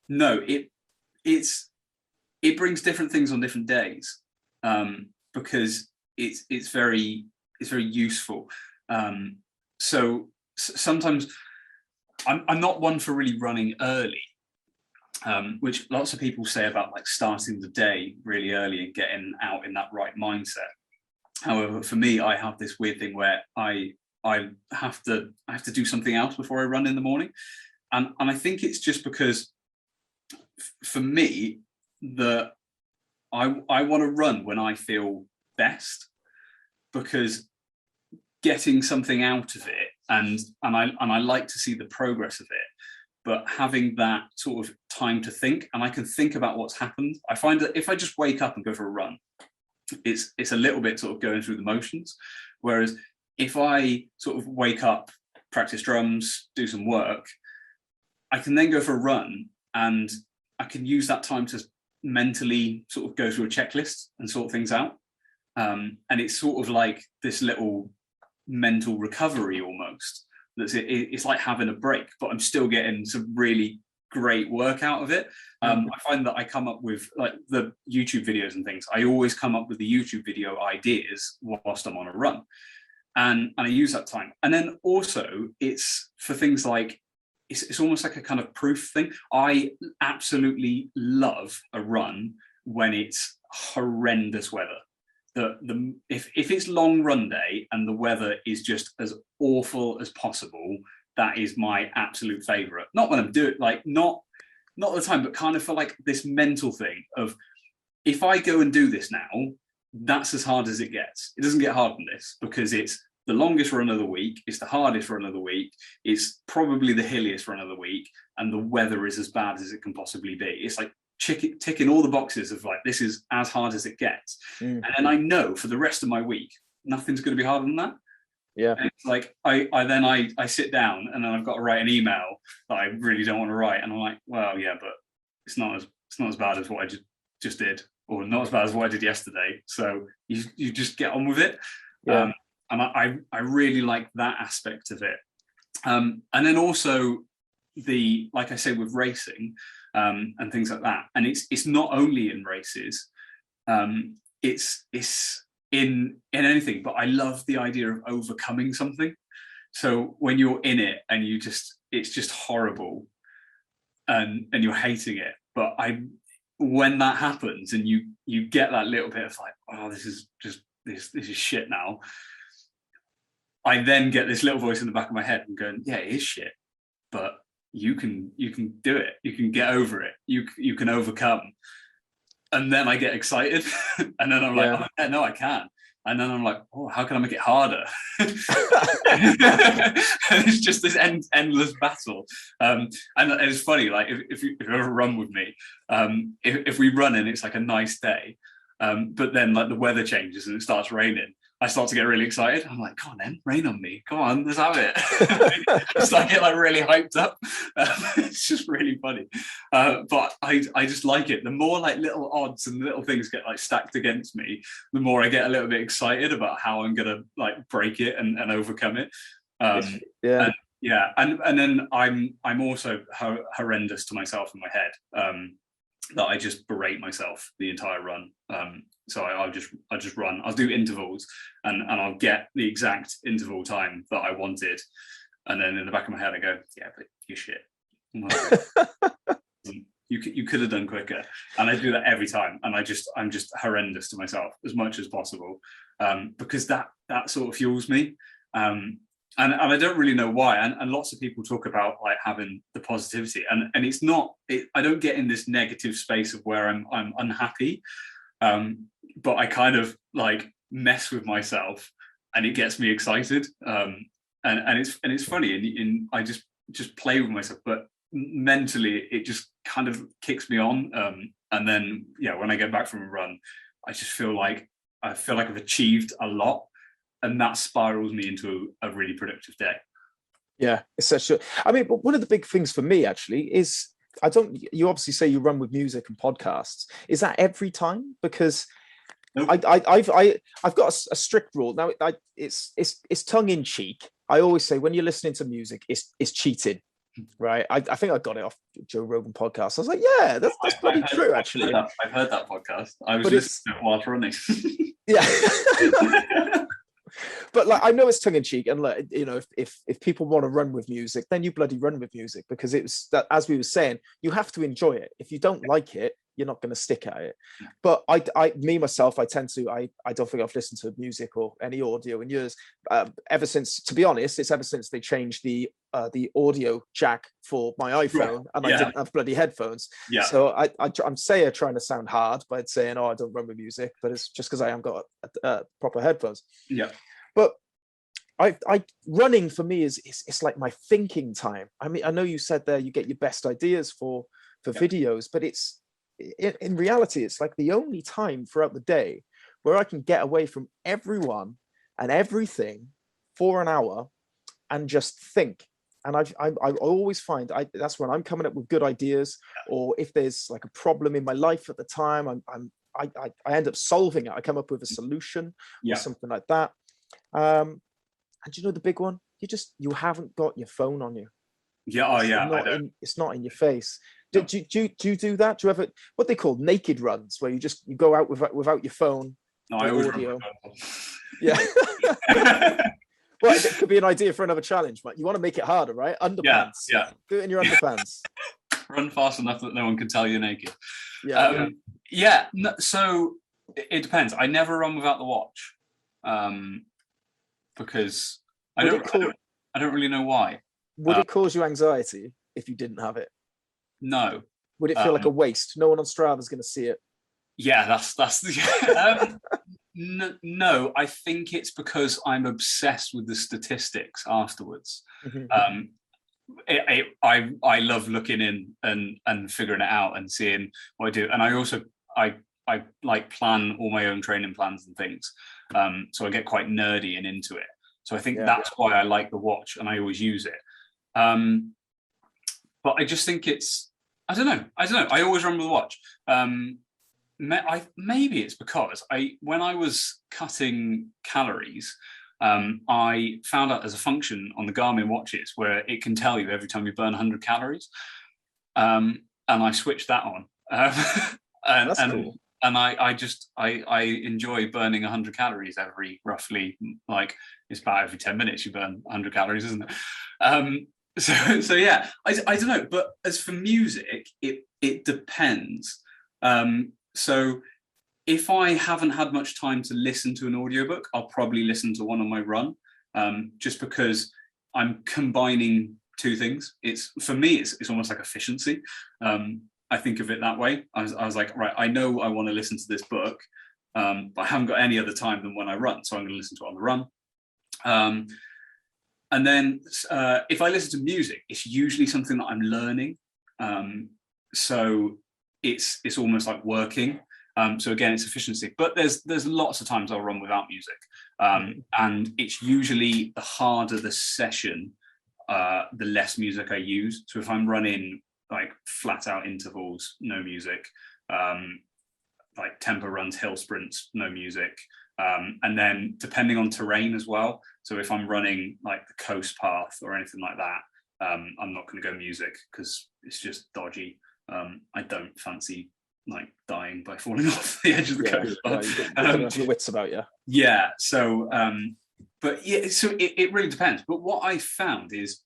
No, it brings different things on different days, because it's very useful. So sometimes I'm not one for really running early, which lots of people say about like starting the day really early and getting out in that right mindset. However, for me, I have this weird thing where I have to do something else before I run in the morning, and I think it's just because for me, I want to run when I feel best, because getting something out of it, and I like to see the progress of it, but having that sort of time to think, and I can think about what's happened. I find that if I just wake up and go for a run, it's a little bit sort of going through the motions, whereas if I sort of wake up, practice drums, do some work, I can then go for a run, and I can use that time to mentally sort of go through a checklist and sort things out. And it's sort of like this little mental recovery almost. It's like having a break, but I'm still getting some really great work out of it. I find that I come up with, like, the YouTube videos and things. I always come up with the YouTube video ideas whilst I'm on a run. And I use that time. And then also it's for things like, it's almost like a kind of proof thing. I absolutely love a run when it's horrendous weather. If it's long run day and the weather is just as awful as possible, that is my absolute favorite. Not when I'm doing, like, not all the time, but kind of for like this mental thing of, if I go and do this now, that's as hard as it gets. It doesn't get harder than this, because it's the longest run of the week, it's the hardest run of the week, it's probably the hilliest run of the week, and the weather is as bad as it can possibly be. It's like ticking all the boxes of like, this is as hard as it gets. And then I know for the rest of my week, nothing's going to be harder than that. Yeah. And it's like, I sit down and then I've got to write an email that I really don't want to write. And I'm like, well, yeah, but it's not as bad as what I just did, or not as bad as what I did yesterday. So you just get on with it. Yeah. And I really like that aspect of it. And then also like I say, with racing and things like that. And it's not only in races, it's in anything, but I love the idea of overcoming something. So when you're in it and it's just horrible and you're hating it, but when that happens and you get that little bit of like, oh, this is shit now, I then get this little voice in the back of my head and going, yeah, it is shit, but you can do it. You can get over it. You can overcome. And then I get excited, and then I'm like, oh, yeah, no, I can. And then I'm like, oh, how can I make it harder? And it's just this endless battle. And it's funny, like if you ever run with me, if we run and it's like a nice day, but then like the weather changes and it starts raining, I start to get really excited. I'm like, come on then, rain on me. Come on, let's have it. I start get like really hyped up. It's just really funny. But I just like it. The more like little odds and little things get like stacked against me, the more I get a little bit excited about how I'm gonna like break it and overcome it. And Yeah, and then I'm also horrendous to myself in my head, that I just berate myself the entire run. So I'll just run. I'll do intervals, and I'll get the exact interval time that I wanted, and then in the back of my head I go, yeah, but you're shit. You could have done quicker, and I do that every time, and I'm just horrendous to myself as much as possible, because that sort of fuels me. And I don't really know why. And lots of people talk about like having the positivity, and it's not. I don't get in this negative space of where I'm unhappy, but I kind of like mess with myself, and it gets me excited. And it's funny, and I just play with myself, but mentally it just kind of kicks me on. And then when I get back from a run, I just feel like I've achieved a lot. And that spirals me into a really productive day. Yeah, it's such a. I mean, but one of the big things for me actually is you obviously say you run with music and podcasts. Is that every time? Because nope. I've got a strict rule now. It's tongue in cheek. I always say when you're listening to music, it's cheating, right? I think I got it off Joe Rogan podcast. I was like, yeah, that's bloody true. Actually, I've heard that podcast. I was listening to it while running. Yeah. But like, I know it's tongue in cheek, and like, if people want to run with music, then you bloody run with music, because it's that, as we were saying, you have to enjoy it. If you don't like it, you're not going to stick at it. But I myself, I tend to, I don't think I've listened to music or any audio in years. Ever since, to be honest, it's ever since they changed the audio jack for my iPhone, and I didn't have bloody headphones. Yeah. So I'm trying to sound hard by saying, oh, I don't run with music, but it's just because I haven't got proper headphones. Yeah. But running for me is it's like my thinking time. I mean, I know you said there you get your best ideas for videos, but it's in reality, it's like the only time throughout the day where I can get away from everyone and everything for an hour and just think. And I always find that's when I'm coming up with good ideas, or if there's like a problem in my life at the time, I end up solving it. I come up with a solution or something like that. And the big one, you haven't got your phone on you. It's not in your face. Do you do that? Do you ever what they call naked runs, where you go out without your phone? No, I always audio. Yeah. Well, it could be an idea for another challenge, but you want to make it harder, right? Underpants. Yeah. Do it in your underpants. Run fast enough that no one can tell you're naked. So it depends. I never run without the watch, because I don't really know why. Would it cause you anxiety if you didn't have it? No. Would it feel like a waste? No one on Strava is going to see it. Yeah, that's the. No, I think it's because I'm obsessed with the statistics afterwards. Mm-hmm. I love looking in and figuring it out and seeing what I do, and I like plan all my own training plans and things. So I get quite nerdy and into it. So I think that's why I like the watch, and I always use it. But I just think it's I don't know. I always run with a watch. Maybe it's because when I was cutting calories, I found out there's a function on the Garmin watches where it can tell you every time you burn 100 calories. And I switched that on. That's cool. And I enjoy burning 100 calories every roughly, like it's about every 10 minutes you burn 100 calories, isn't it? So yeah, I don't know. But as for music, it depends. So if I haven't had much time to listen to an audiobook, I'll probably listen to one on my run, just because I'm combining two things. For me, it's almost like efficiency. I think of it that way. I was like, right, I know I want to listen to this book, but I haven't got any other time than when I run, so I'm going to listen to it on the run. And then if I listen to music, it's usually something that I'm learning. So it's almost like working. So again, it's efficiency. But there's lots of times I'll run without music. And it's usually the harder the session, the less music I use. So if I'm running like flat out intervals, no music, like tempo runs, hill sprints, no music. And then depending on terrain as well. So if I'm running like the coast path or anything like that, I'm not going to go music because it's just dodgy. I don't fancy like dying by falling off the edge of the coast path. You've got your wits about you. Yeah. So, but yeah, so it really depends. But what I found is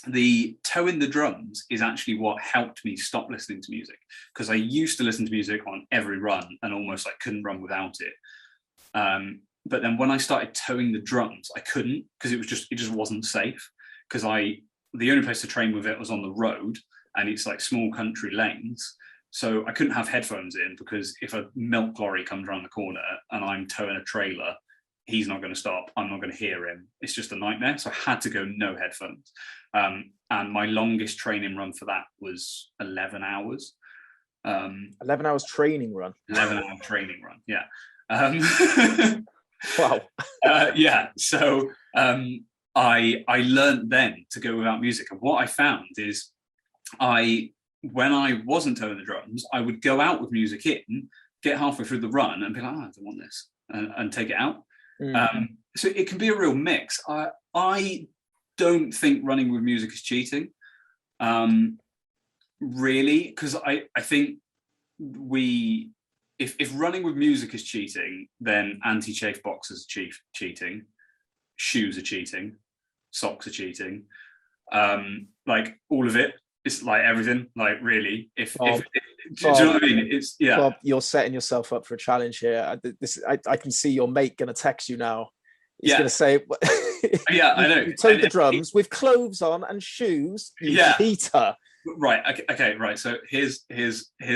the towing the drums is actually what helped me stop listening to music, because I used to listen to music on every run and almost like couldn't run without it. But then when I started towing the drums, I couldn't, because it just wasn't safe, because the only place to train with it was on the road, and it's like small country lanes. So I couldn't have headphones in, because if a milk lorry comes around the corner and I'm towing a trailer, he's not going to stop. I'm not going to hear him. It's just a nightmare. So I had to go no headphones. And my longest training run for that was 11 hours. 11 hours training run. 11-hour training run. Yeah. Wow. Yeah. So I learned then to go without music. And what I found is when I wasn't towing the drums, I would go out with music in, get halfway through the run and be like, oh, I don't want this, and take it out. So it can be a real mix. I don't think running with music is cheating, really, because I think if running with music is cheating, then anti-chafe boxers are cheating, shoes are cheating, socks are cheating, like all of it. It's like everything, like really. If do you know what I mean? It's Bob, you're setting yourself up for a challenge here. I can see your mate going to text you now. He's going to say, "Yeah, I know." You towed the drums with clothes on and shoes. You cheater. Right. Okay. Right. So here's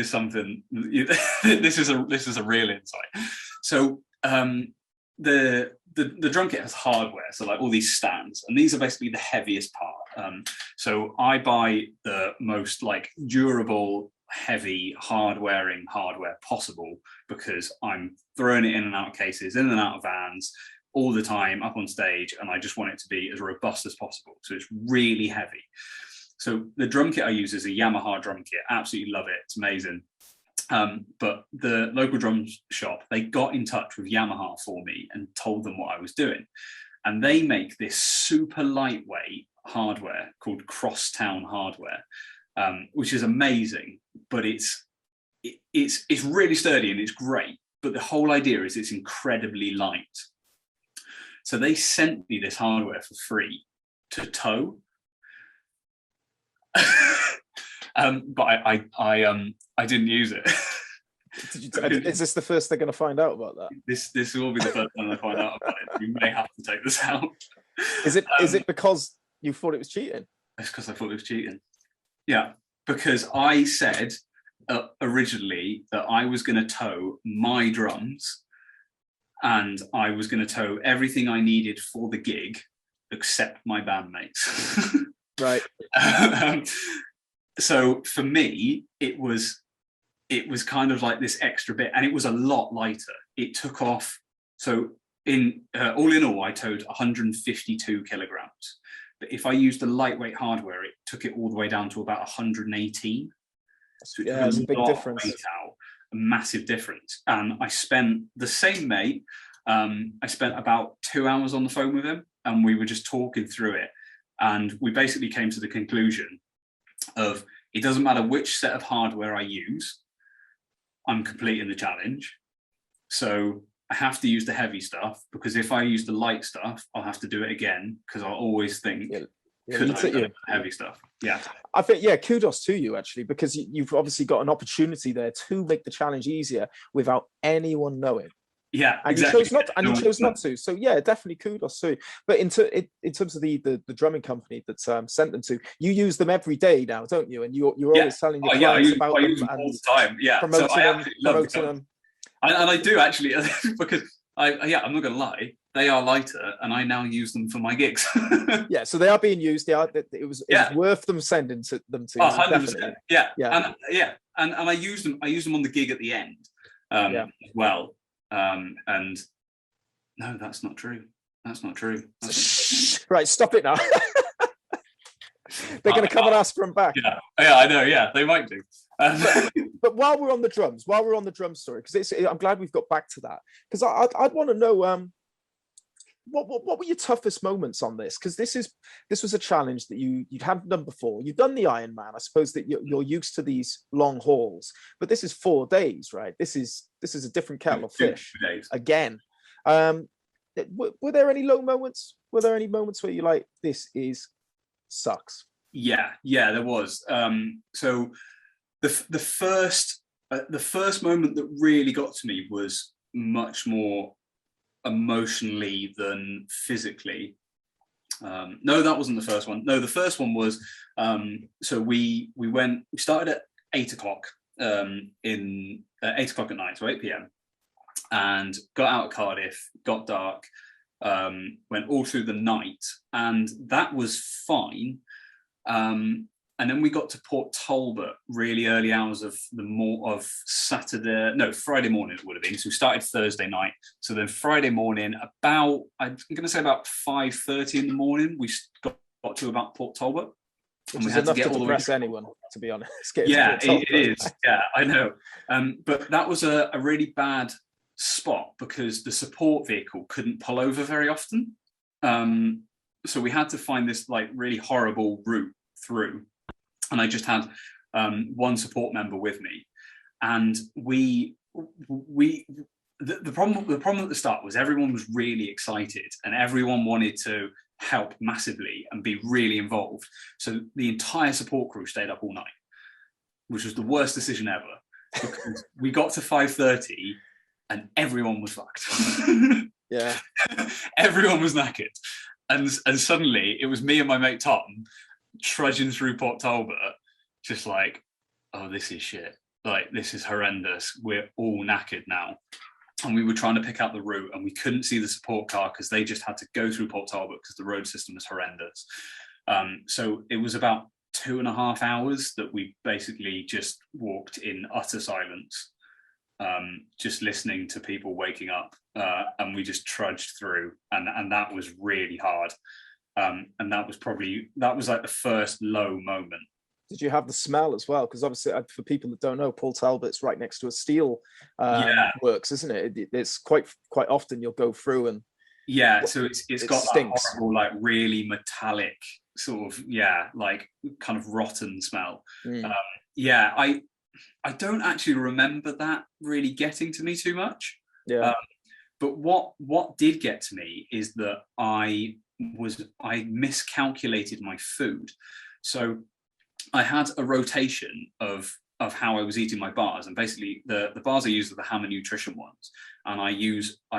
something. This is a real insight. So the drum kit has hardware, so like all these stands, and these are basically the heaviest part. So I buy the most like durable, heavy, hard-wearing hardware possible, because I'm throwing it in and out of cases, in and out of vans all the time, up on stage, and I just want it to be as robust as possible. So it's really heavy. So the drum kit I use is a Yamaha drum kit. Absolutely love it. It's amazing. But the local drum shop, they got in touch with Yamaha for me and told them what I was doing. And they make this super lightweight hardware called Crosstown hardware, which is amazing, but it's really sturdy and it's great. But the whole idea is it's incredibly light. So they sent me this hardware for free to tow. But I didn't use it. Is this the first they're going to find out about that? This will be the first time they find out about it. We may have to take this out. Is it because you thought it was cheating? It's because I thought it was cheating. Yeah, because I said originally that I was going to tow my drums, and I was going to tow everything I needed for the gig except my bandmates. Right. So for me, it was kind of like this extra bit, and it was a lot lighter. It took off. So all in all, I towed 152 kilograms. But if I used the lightweight hardware, it took it all the way down to about 118. So it's a big difference. A massive difference. And I spent the same mate. I spent about 2 hours on the phone with him, and we were just talking through it. And we basically came to the conclusion of it doesn't matter which set of hardware I use, I'm completing the challenge. So I have to use the heavy stuff, because if I use the light stuff, I'll have to do it again, because I'll always think, could I do the heavy stuff? Yeah. I think, kudos to you, actually, because you've obviously got an opportunity there to make the challenge easier without anyone knowing. Yeah, and exactly. You chose not to. So yeah, definitely kudos to you. But in terms of the drumming company that sent them to, you use them every day now, don't you? And you're always telling your clients about them and all the time. Yeah, promoting them. And I do actually, because I'm not going to lie, they are lighter, and I now use them for my gigs. Yeah, so they are being used. It was worth them sending them to. 100%. Yeah. And I use them. I use them on the gig at the end as well. And no, that's not true. Right, stop it now. They're going to come and ask for them back. Yeah, I know. Yeah, they might do. but while we're on the drum story, because I'm glad we've got back to that, because I'd want to know what were your toughest moments on this? Because this was a challenge that you hadn't done before. You've done the Ironman. I suppose that you're used to these long hauls, but this is 4 days, right? This is a different kettle of fish again. Were there any low moments? Were there any moments where you're like, this sucks? Yeah, there was. So the first moment that really got to me was much more emotionally than physically. No, that wasn't the first one. No, the first one was so we started at 8 o'clock in 8 o'clock at night, so 8 p.m. and got out of Cardiff, got dark, went all through the night, and that was fine. And then we got to Port Talbot really early hours of Friday morning it would have been. So we started Thursday night. So then Friday morning, I'm going to say about 5:30 in the morning, we got to about Port Talbot. Which is enough to depress anyone, to be honest. Yeah, it is. Yeah, I know. But that was a really bad spot because the support vehicle couldn't pull over very often. So we had to find this like really horrible route through. And I just had one support member with me, and the problem at the start was everyone was really excited and everyone wanted to help massively and be really involved. So the entire support crew stayed up all night, which was the worst decision ever, because we got to 5:30 and everyone was fucked. Yeah, everyone was knackered, and suddenly it was me and my mate Tom trudging through Port Talbot, just like, oh, this is shit. Like, this is horrendous. We're all knackered now. And we were trying to pick out the route and we couldn't see the support car because they just had to go through Port Talbot because the road system was horrendous. So it was about 2.5 hours that we basically just walked in utter silence, just listening to people waking up, and we just trudged through, and that was really hard. And that was like the first low moment. Did you have the smell as well? Because obviously, for people that don't know, Port Talbot's right next to a steel works, isn't it? It's quite often you'll go through and so it's got that horrible, like really metallic sort of like kind of rotten smell. I don't actually remember that really getting to me too much. But what did get to me is that I miscalculated my food. So I had a rotation of how I was eating my bars, and basically the bars I use are the Hammer Nutrition ones, and I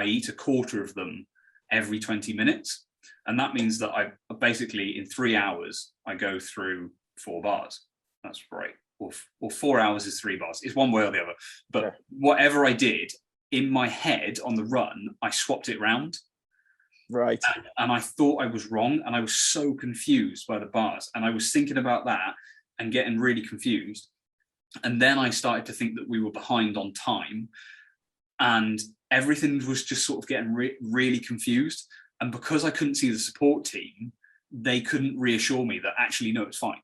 eat a quarter of them every 20 minutes, and that means that I basically in 3 hours I go through 4 bars. That's right, or 4 hours is 3 bars. It's one way or the other. But whatever I did in my head on the run, I swapped it around. Right. And I thought I was wrong, and I was so confused by the bars, and I was thinking about that and getting really confused. And then I started to think that we were behind on time, and everything was just sort of getting really confused. And because I couldn't see the support team, they couldn't reassure me that actually, no, it's fine,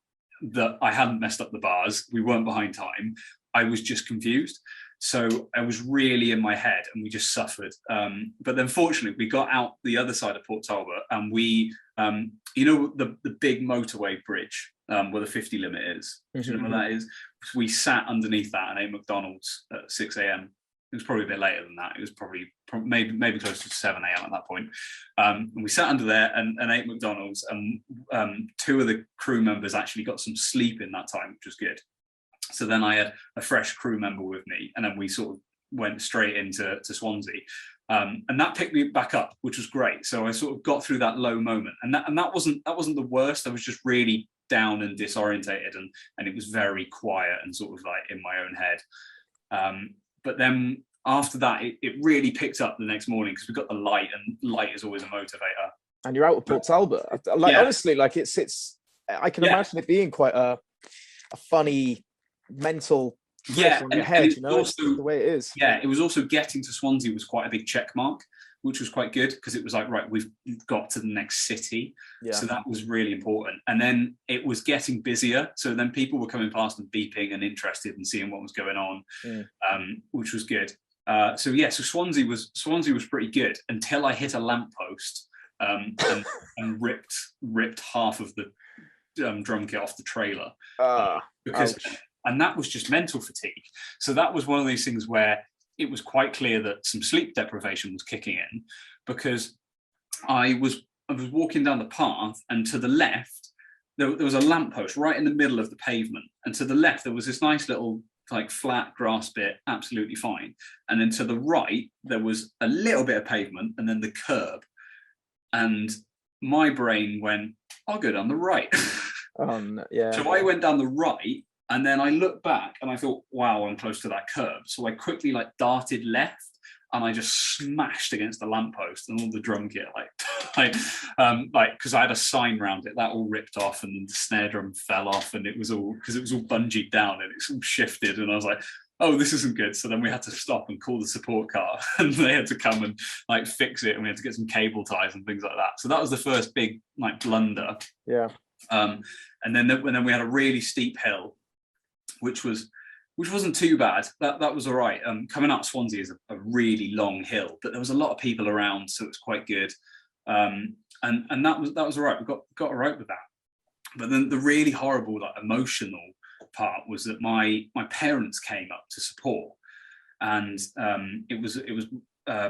that I hadn't messed up the bars, we weren't behind time, I was just confused. So I was really in my head, and we just suffered. But then fortunately, we got out the other side of Port Talbot, and we, the big motorway bridge where the 50 limit is. Do you know what that is? We sat underneath that and ate McDonald's at 6 a.m. It was probably a bit later than that. It was probably maybe close to 7 a.m. at that point. And we sat under there and ate McDonald's, and 2 of the crew members actually got some sleep in that time, which was good. So then I had a fresh crew member with me, and then we sort of went straight into Swansea, and that picked me back up, which was great. So I sort of got through that low moment, and that wasn't the worst. I was just really down and disorientated, and it was very quiet and sort of like in my own head. But then after that, it really picked up the next morning because we got the light, and light is always a motivator. And you're out of Port Talbot. Honestly, like it's. I can imagine it being quite a funny mental in your head, also, the way it is. Yeah, it was also getting to Swansea was quite a big check mark. which was quite good because it was like, right, we've got to the next city. Yeah. So that was really important. And then it was getting busier. So then people were coming past and beeping and interested in seeing what was going on, which was good. So Swansea was pretty good until I hit a lamppost and ripped half of the drum kit off the trailer. And that was just mental fatigue. So that was one of these things where it was quite clear that some sleep deprivation was kicking in, because I was walking down the path, and to the left there was a lamppost right in the middle of the pavement, and to the left there was this nice little like flat grass bit, absolutely fine, and then to the right there was a little bit of pavement and then the curb, and my brain went, I'll go down the right. So I went down the right, and then I looked back and I thought, wow, I'm close to that curb. So I quickly like darted left, and I just smashed against the lamppost, and all the drum kit, because I had a sign around it, that all ripped off, and then the snare drum fell off, and it was all bungeed down, and it's all shifted, and I was like, oh, this isn't good. So then we had to stop and call the support car, and they had to come and like fix it, and we had to get some cable ties and things like that. So that was the first big like blunder. Yeah. And then we had a really steep hill, which wasn't too bad. That was all right. Coming out of Swansea is a really long hill, but there was a lot of people around, so it was quite good. And that was all right. We got all right with that. But then the really horrible, like emotional part was that my parents came up to support, and it was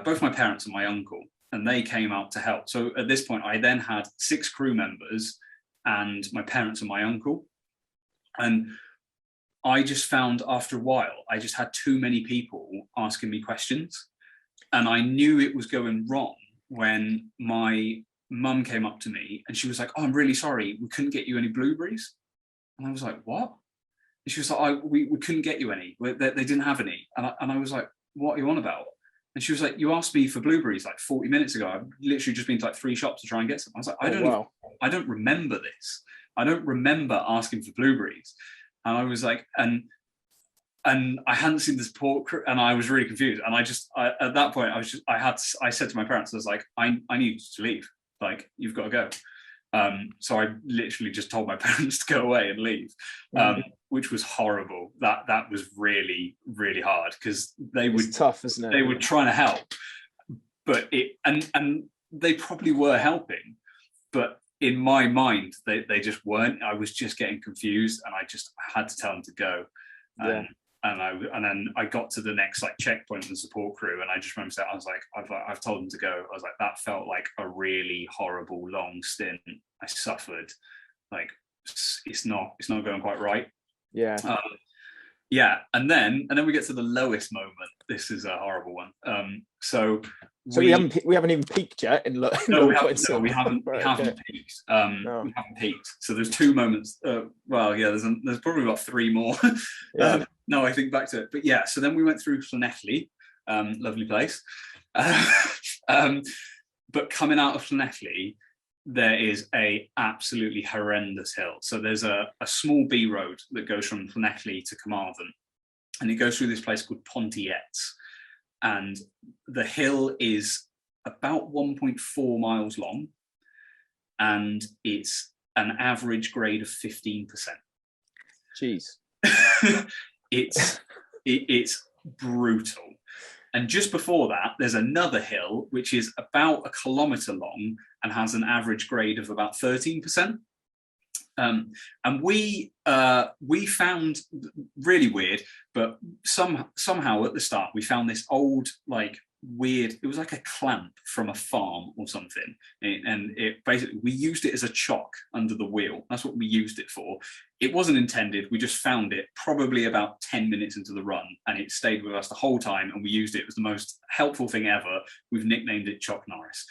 both my parents and my uncle, and they came out to help. So at this point, I then had 6 crew members and my parents and my uncle, and I just found after a while, I just had too many people asking me questions, and I knew it was going wrong when my mum came up to me and she was like, oh, I'm really sorry, we couldn't get you any blueberries. And I was like, what? And she was like, we couldn't get you any. They didn't have any. And I was like, what are you on about? And she was like, you asked me for blueberries like 40 minutes ago. I've literally just been to like 3 shops to try and get some. I was like, I don't remember this. I don't remember asking for blueberries. And I was like, and I hadn't seen the support crew, and I was really confused. And at that point, I said to my parents, I was like, I need to leave. Like, you've got to go. So I literally just told my parents to go away and leave, which was horrible. That was really, really hard, because it's tough, isn't it? They were trying to help, but and they probably were helping, but in my mind, they just weren't. I was just getting confused, and I had to tell them to go. And then I got to the next like checkpoint and support crew, and I just remember saying, I was like, I've told them to go. I was like, that felt like a really horrible long stint I suffered. Like, it's not going quite right. Yeah. And then we get to the lowest moment. This is a horrible one. So we haven't even peaked yet in we haven't peaked. No. We haven't peaked. So there's 2 moments. There's probably about 3 more. Yeah. No, I think back to it. But yeah, so then we went through Llanelli, lovely place. But coming out of Llanelli, there is a absolutely horrendous hill. So there's a small B road that goes from Llanelli to Carmarthen, and it goes through this place called Pontiets. And the hill is about 1.4 miles long, and it's an average grade of 15%. Jeez. It's brutal. And just before that, there's another hill which is about 1 kilometre long and has an average grade of about 13%. And we found, really weird, but somehow at the start we found this old, like, weird, it was like a clamp from a farm or something, and it basically, we used it as a chock under the wheel. That's what we used it for. It wasn't intended. We just found it probably about 10 minutes into the run, and it stayed with us the whole time, and we used it. It was the most helpful thing ever. We've nicknamed it Chock Norris.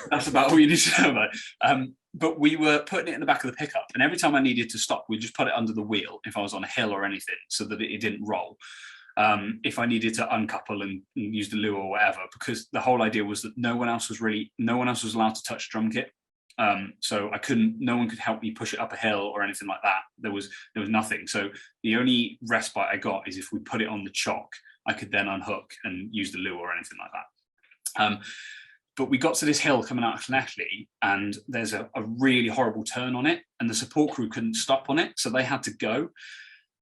That's about all you need to know about it. But we were putting it in the back of the pickup, and every time I needed to stop, we'd just put it under the wheel if I was on a hill or anything, so that it didn't roll. If I needed to uncouple and use the lure or whatever, because the whole idea was that no one else was allowed to touch drum kit. So no one could help me push it up a hill or anything like that. There was nothing. So the only respite I got is if we put it on the chock, I could then unhook and use the lure or anything like that. But we got to this hill coming out of Llanelli, and there's a really horrible turn on it, and the support crew couldn't stop on it, so they had to go.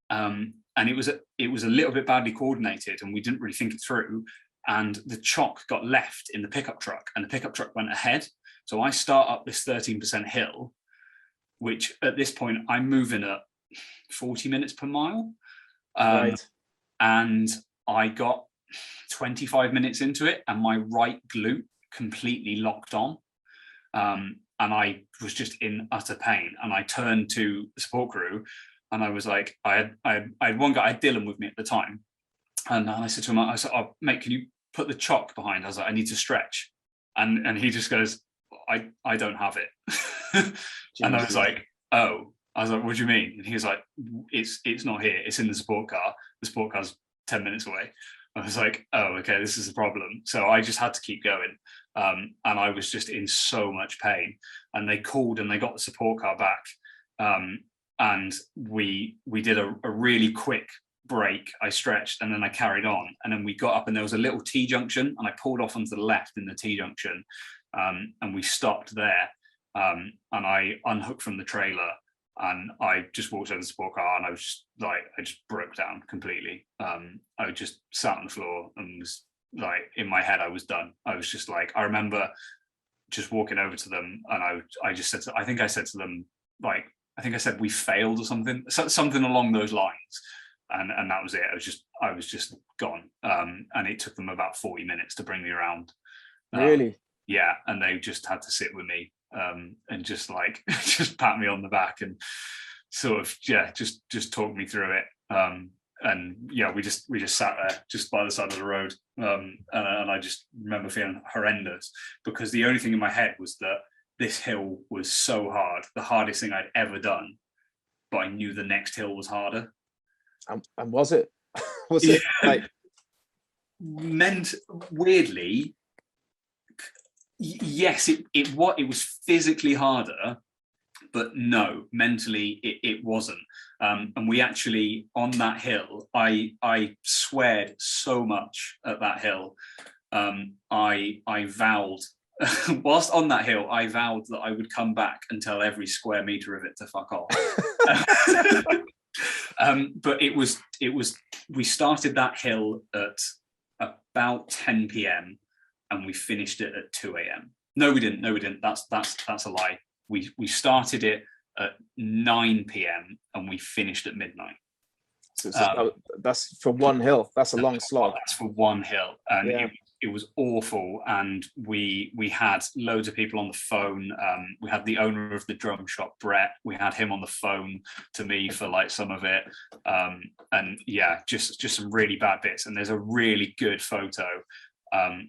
And it was a little bit badly coordinated, and we didn't really think it through. And the chock got left in the pickup truck, and the pickup truck went ahead. So I start up this 13% hill, which at this point I'm moving at 40 minutes per mile. Right. And I got 25 minutes into it, and my right glute completely locked on. And I was just in utter pain. And I turned to the support crew, and I was like, I had one guy, I had Dylan with me at the time. And I said to him, I said, "Oh, mate, can you put the chock behind?" I was like, "I need to stretch." And he just goes, I don't have it. And I was like, "Oh." I was like, "What do you mean?" And he was like, it's not here. It's in the support car. The support car's 10 minutes away. I was like, "Oh, okay, this is a problem." So I just had to keep going. And I was just in so much pain. And they called and they got the support car back. And we did a really quick break. I stretched and then I carried on. And then we got up and there was a little T-junction, and I pulled off onto the left in the T-junction. And we stopped there. And I unhooked from the trailer, and I just walked over the support car, and I was just like, I just broke down completely. I just sat on the floor and was like, in my head, I was done. I was just like, I remember just walking over to them, and I just said, I think I said to them, like, I think I said we failed or something along those lines. And that was it. I was just gone. And it took them about 40 minutes to bring me around. Really? Yeah. And they just had to sit with me, and just like, just pat me on the back and sort of, yeah, just talk me through it. And yeah, we just sat there just by the side of the road. And I just remember feeling horrendous, because the only thing in my head was that this hill was so hard, the hardest thing I'd ever done, but I knew the next hill was harder. And was it? Was it like meant weirdly? Yes, it was physically harder, but no, mentally it wasn't. And we actually, on that hill, I sweared so much at that hill. I vowed, whilst on that hill, I vowed that I would come back and tell every square meter of it to fuck off. But it was we started that hill at about 10 p.m. and we finished it at 2 a.m. No, we didn't. That's a lie. We started it at 9 p.m. and we finished at midnight. So that's for one hill. That's a long slog. That's for one hill, and yeah. It was awful. And we had loads of people on the phone. We had the owner of the drum shop, Brett. We had him on the phone to me for like some of it. And yeah, just some really bad bits. And there's a really good photo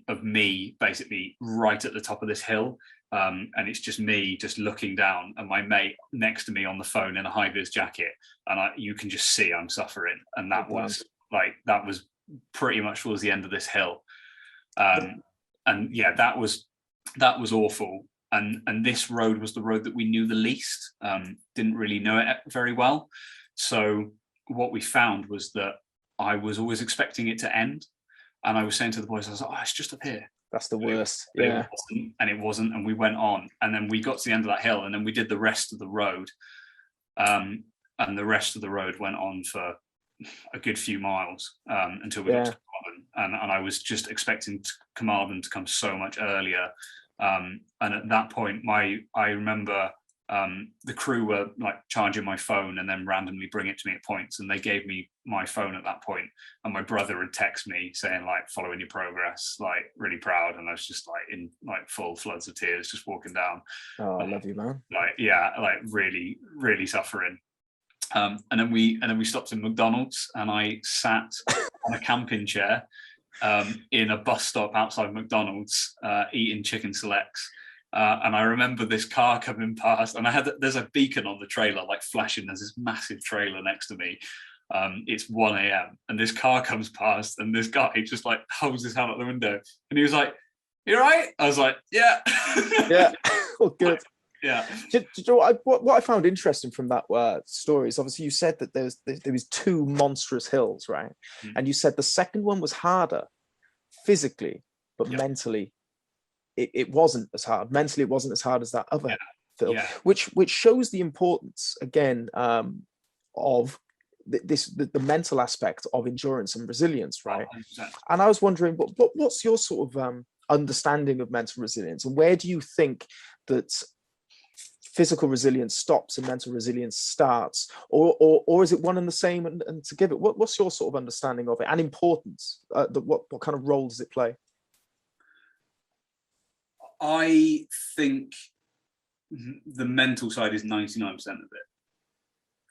of me basically right at the top of this hill. And it's just me just looking down, and my mate next to me on the phone in a high-vis jacket, and you can just see I'm suffering. And that was pretty much towards the end of this hill. And yeah, that was awful. And this road was the road that we knew the least. Didn't really know it very well. So what we found was that I was always expecting it to end, and I was saying to the boys, I was like, "Oh, it's just up here." That's the worst. Yeah. It wasn't. And we went on, and then we got to the end of that hill, and then we did the rest of the road. And the rest of the road went on for a good few miles until we got to Carmarthen. And I was just expecting Carmarthen to come so much earlier. And at that point, I remember the crew were like charging my phone and then randomly bring it to me at points, and they gave me my phone at that point, and my brother would text me saying like, "Following your progress, like really proud." And I was just like in like full floods of tears just walking down. Oh, I love you, man. Like, yeah, like really, really suffering. And then we stopped in McDonald's, and I sat on a camping chair in a bus stop outside McDonald's, eating chicken selects. And I remember this car coming past, and there's a beacon on the trailer like flashing. There's this massive trailer next to me. It's 1 a.m. and this car comes past, and this guy just like holds his hand out the window, and he was like, "You all right?" I was like, "Yeah." Yeah. Oh, good. Yeah. What I found interesting from that story is, obviously you said that there was two monstrous hills, right? And you said the second one was harder physically, but mentally it wasn't as hard. Mentally, it wasn't as hard as that other film, which shows the importance again of the mental aspect of endurance and resilience, right? 100%. And I was wondering, what's your sort of understanding of mental resilience, and where do you think that physical resilience stops and mental resilience starts, or is it one and the same? And to give it, what's your sort of understanding of it and importance? What kind of role does it play? I think the mental side is 99% of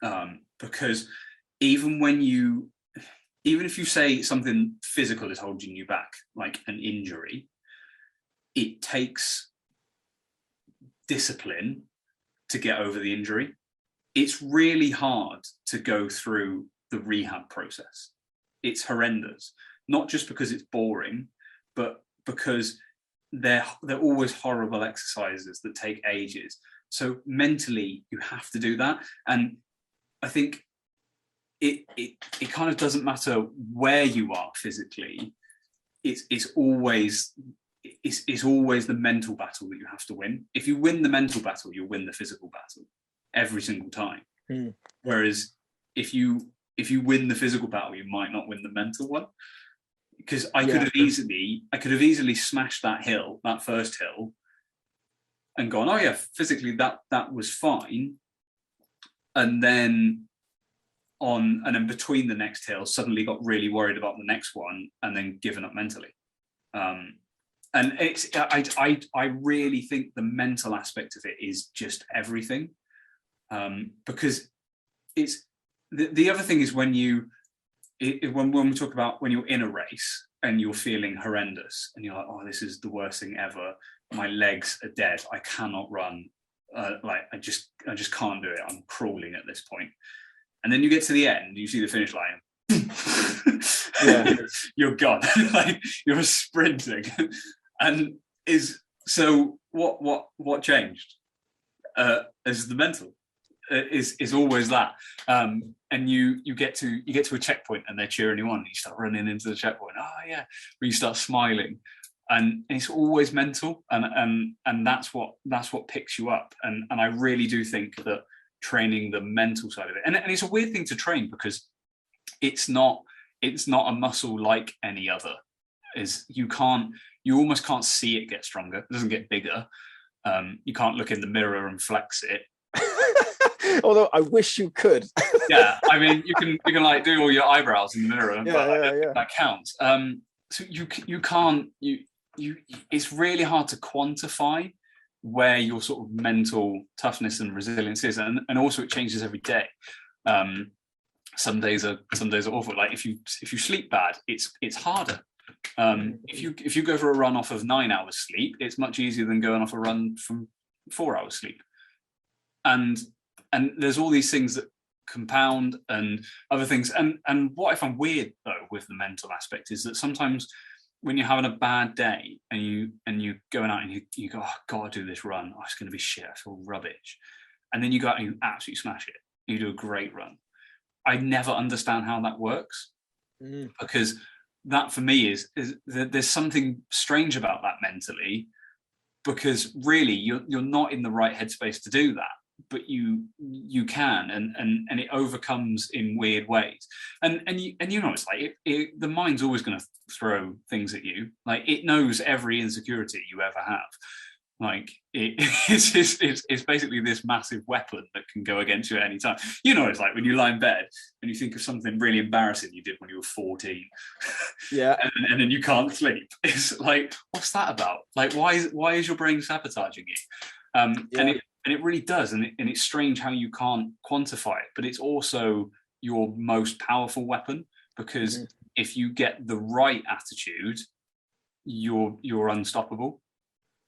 it, because even if you say something physical is holding you back, like an injury, it takes discipline to get over the injury. It's really hard to go through the rehab process. It's horrendous, not just because it's boring, but because they're always horrible exercises that take ages. So mentally, you have to do that. And I think it kind of doesn't matter where you are physically. It's always the mental battle that you have to win. If you win the mental battle, you'll win the physical battle every single time. Whereas if you win the physical battle, you might not win the mental one. Because I could have easily smashed that first hill, and gone, oh yeah, physically that was fine, and then between the next hill, suddenly got really worried about the next one, and then given up mentally. And I really think the mental aspect of it is just everything, because it's the other thing is when we talk about when you're in a race and you're feeling horrendous and you're like, oh, this is the worst thing ever. My legs are dead. I cannot run. I just can't do it. I'm crawling at this point. And then you get to the end, you see the finish line. You're gone. Like you're sprinting. And so what changed? Is the mental. Is always that, and you get to a checkpoint and they're cheering you on, and you start running into the checkpoint. Oh yeah, where you start smiling, and it's always mental, and that's what picks you up. And I really do think that training the mental side of it, and it's a weird thing to train because it's not a muscle like any other. You almost can't see it get stronger. It doesn't get bigger. You can't look in the mirror and flex it. Although I wish you could. Yeah, I mean, you can like do all your eyebrows in the mirror, but that counts. So you can't. It's really hard to quantify where your sort of mental toughness and resilience is, and also it changes every day. Some days are awful. Like if you sleep bad, it's harder. If you go for a run off of 9 hours sleep, it's much easier than going off a run from 4 hours sleep. And there's all these things that compound and other things. And what I find weird though with the mental aspect is that sometimes when you're having a bad day and you going out and you go, oh, I've got to do this run. Oh, it's going to be shit. I feel rubbish. And then you go out and you absolutely smash it. You do a great run. I never understand how that works because that for me is there's something strange about that mentally, because really you're not in the right headspace to do that. But you can, and it overcomes in weird ways, and you know it's like the mind's always going to throw things at you. Like it knows every insecurity you ever have. Like it's basically this massive weapon that can go against you at any time. You know, it's like when you lie in bed and you think of something really embarrassing you did when you were 14, and then you can't sleep. It's like, what's that about? Like, why is your brain sabotaging you? And it really does, and it's strange how you can't quantify it, but it's also your most powerful weapon, because if you get the right attitude, you're unstoppable.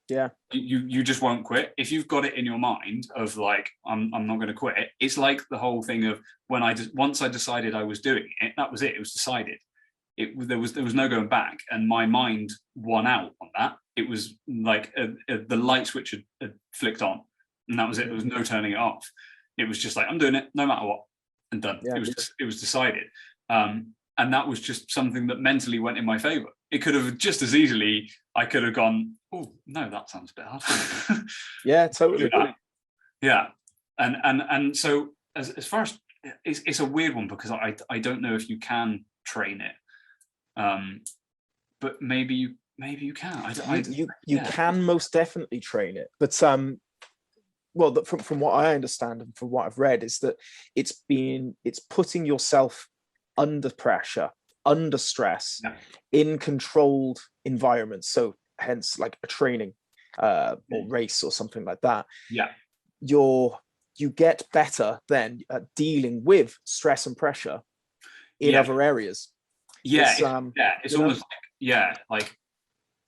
Yeah, you just won't quit. If you've got it in your mind of like, I'm not going to quit. It's like the whole thing of once I decided I was doing it, that was it. It was decided. There was no going back, and my mind won out on that. It was like the light switch had flicked on. And that was it. There was no turning it off. It was just like, I'm doing it no matter what, and done. It was decided. And that was just something that mentally went in my favor. it could have just as easily, I could have gone, oh no, that sounds a bit hard. Yeah, totally. Yeah. And so as far as it's a weird one, because I don't know if you can train it. But maybe you can. You can most definitely train it, but well, from what I understand and from what I've read, is that it's putting yourself under pressure, under stress, in controlled environments. So hence, like a training or race or something like that. Yeah, you get better then at dealing with stress and pressure in other areas. It's almost like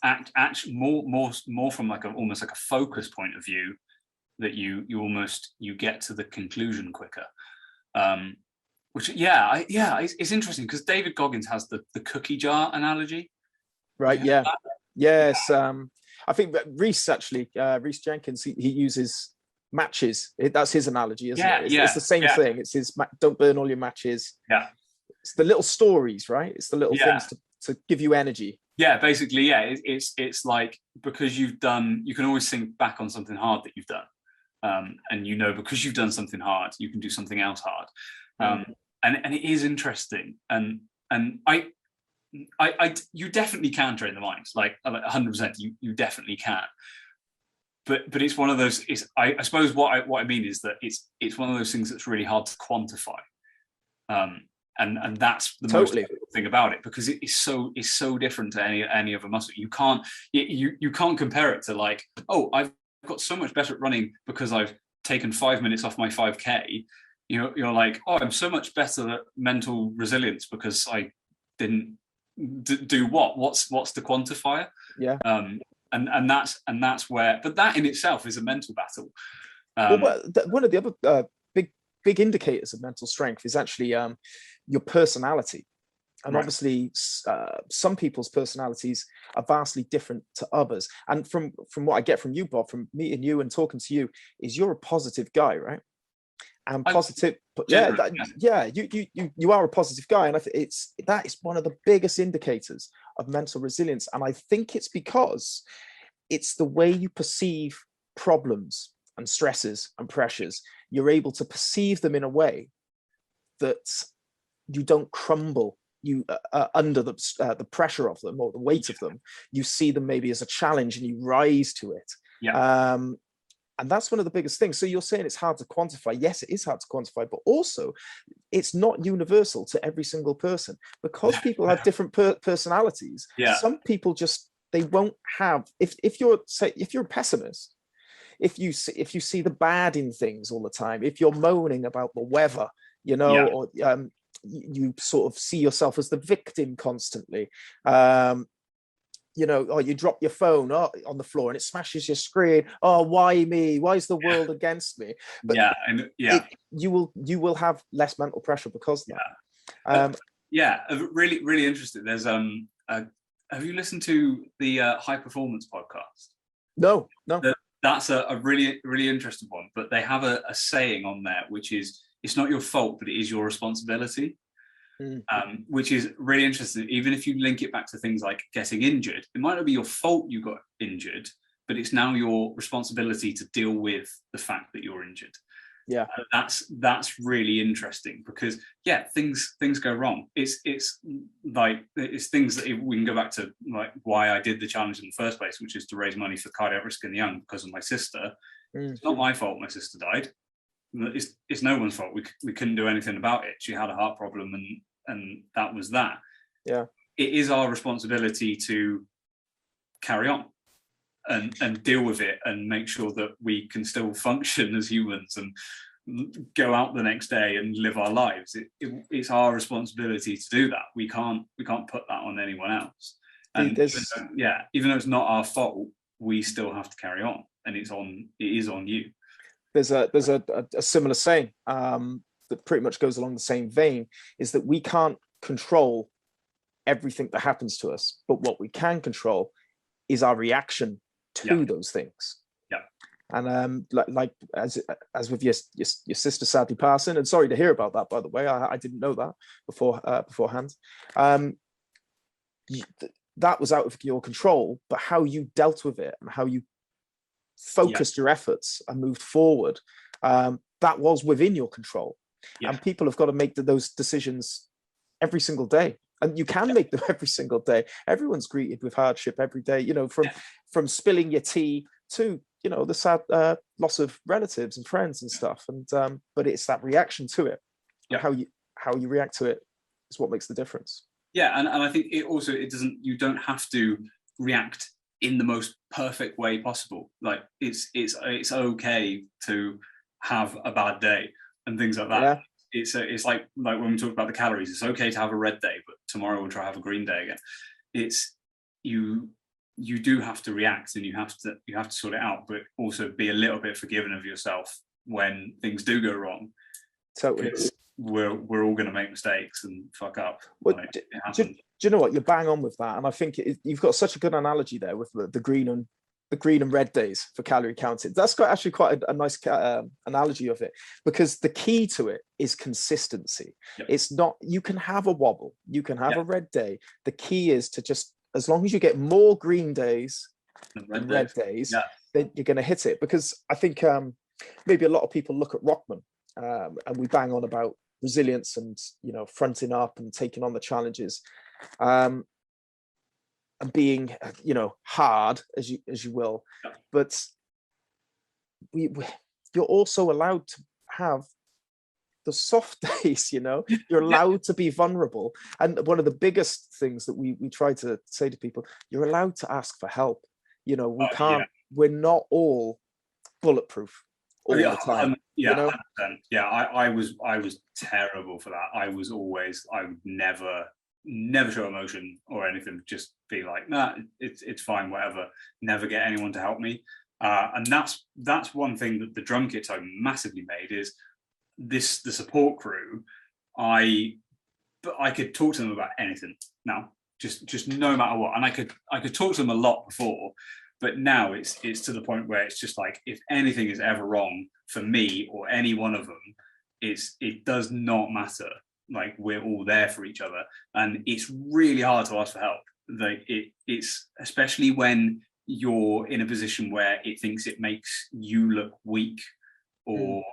act more from like almost like a focus point of view, that you get to the conclusion quicker. Which it's interesting, because David Goggins has the cookie jar analogy, right? Yes. I think that Reese Jenkins, he uses matches. That's his analogy, isn't it? It's the same thing. It's his don't burn all your matches. Yeah, it's the little stories, right? It's the little things to give you energy. Yeah, basically, it's like, because you can always think back on something hard that you've done, and because you've done something hard, you can do something else hard, and it is interesting, and you definitely can train the mind, like 100%. You definitely can, but it's one of those. I suppose what I mean is that it's one of those things that's really hard to quantify. And that's the most difficult thing about it, because it's so different to any other muscle. You can't compare it to like, oh, I've got so much better at running because I've taken 5 minutes off my 5K. You're like, oh, I'm so much better at mental resilience because I didn't do what's the quantifier? Yeah. And that's where, but that in itself is a mental battle. One of the other big indicators of mental strength is actually your personality. And obviously some people's personalities are vastly different to others. And from what I get from you, Bob, from meeting you and talking to you, is you're a positive guy, right? And positive, you are a positive guy. And I think that is one of the biggest indicators of mental resilience. And I think it's because it's the way you perceive problems and stresses and pressures. You're able to perceive them in a way that you don't crumble under the pressure of them or the weight of them. You see them maybe as a challenge and you rise to it. And that's one of the biggest things. So you're saying it's hard to quantify. Yes, it is hard to quantify, but also it's not universal to every single person, because people have different personalities. Some people they won't have, if you're a pessimist, if you see the bad in things all the time, if you're moaning about the weather, or you sort of see yourself as the victim constantly, or you drop your phone on the floor and it smashes your screen. Oh, why me? Why is the world against me? But you will have less mental pressure because of that. Really, really interesting. There's have you listened to the High Performance podcast? No. That's a really, really interesting one. But they have a saying on there, which is, it's not your fault, but it is your responsibility. Which is really interesting. Even if you link it back to things like getting injured, it might not be your fault you got injured, but it's now your responsibility to deal with the fact that you're injured. That's really interesting, because things go wrong. It's things that we can go back to, like why I did the challenge in the first place, which is to raise money for cardiac risk in the young because of my sister. It's not my fault my sister died. It's no one's fault. We couldn't do anything about it. She had a heart problem, and that was that. It is our responsibility to carry on and deal with it and make sure that we can still function as humans and go out the next day and live our lives. It's our responsibility to do that. We can't put that on anyone else. And even though it's not our fault, we still have to carry on, and it is on you. There's a similar saying that pretty much goes along the same vein, is that we can't control everything that happens to us, but what we can control is our reaction to those things. And like as with your sister sadly passing, and sorry to hear about that, by the way, I didn't know that beforehand. that was out of your control, but how you dealt with it and how you focused your efforts and moved forward, that was within your control. And people have got to make those decisions every single day. And you can make them every single day. Everyone's greeted with hardship every day, you know, from spilling your tea to, you know, the sad loss of relatives and friends and stuff. And but it's that reaction to it, how you react to it is what makes the difference. Yeah, and I think you don't have to react in the most perfect way possible. Like it's okay to have a bad day and things like that. Yeah. It's like when we talk about the calories, it's okay to have a red day, but tomorrow we'll try to have a green day again. It's you do have to react, and you have to sort it out, but also be a little bit forgiving of yourself when things do go wrong. Totally. We're all going to make mistakes and fuck up. Well, do you know what? You're bang on with that, and I think you've got such a good analogy there with the green and red days for calorie counting. That's actually quite a nice analogy of it, because the key to it is consistency. It's not, you can have a wobble, you can have a red day. The key is to just, as long as you get more green days than red days, then you're going to hit it. Because I think maybe a lot of people look at ROKMAN and we bang on about resilience and, you know, fronting up and taking on the challenges. And being, you know, hard as you will, but you're also allowed to have the soft days. You know, you're allowed to be vulnerable. And one of the biggest things that we try to say to people, you're allowed to ask for help. You know, we can't. We're not all bulletproof all the time. You know? I was terrible for that. I would never show emotion or anything, just be like, nah, it's fine, whatever, never get anyone to help me. And that's one thing that the drum kit I massively made is the support crew. I could talk to them about anything now, just no matter what. And I could talk to them a lot before, but now it's to the point where it's just like, if anything is ever wrong for me or any one of them, it does not matter. Like, we're all there for each other, and it's really hard to ask for help. Like it's especially when you're in a position where it thinks it makes you look weak, or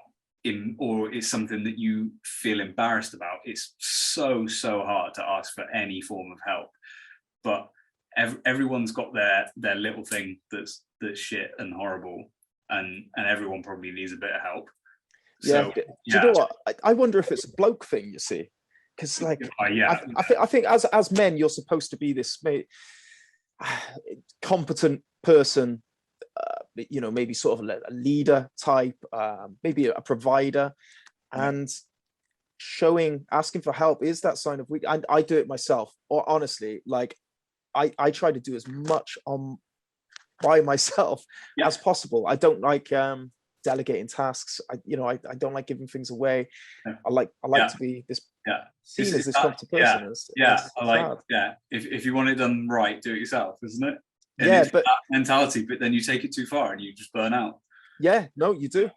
it's something that you feel embarrassed about. It's so hard to ask for any form of help. But everyone's got their little thing that's shit and horrible, and everyone probably needs a bit of help. So, do you know what? I wonder if it's a bloke thing, you see, because like I think as men, you're supposed to be this competent person, you know, maybe sort of a leader type, maybe a provider, and asking for help is that sign of weak. I do it myself, or honestly, like I try to do as much by myself as possible. I don't like delegating tasks. I don't like giving things away. I like to be this seen as this competent person. If you want it done right, do it yourself, isn't it? And but that mentality, but then you take it too far and you just burn out. You do.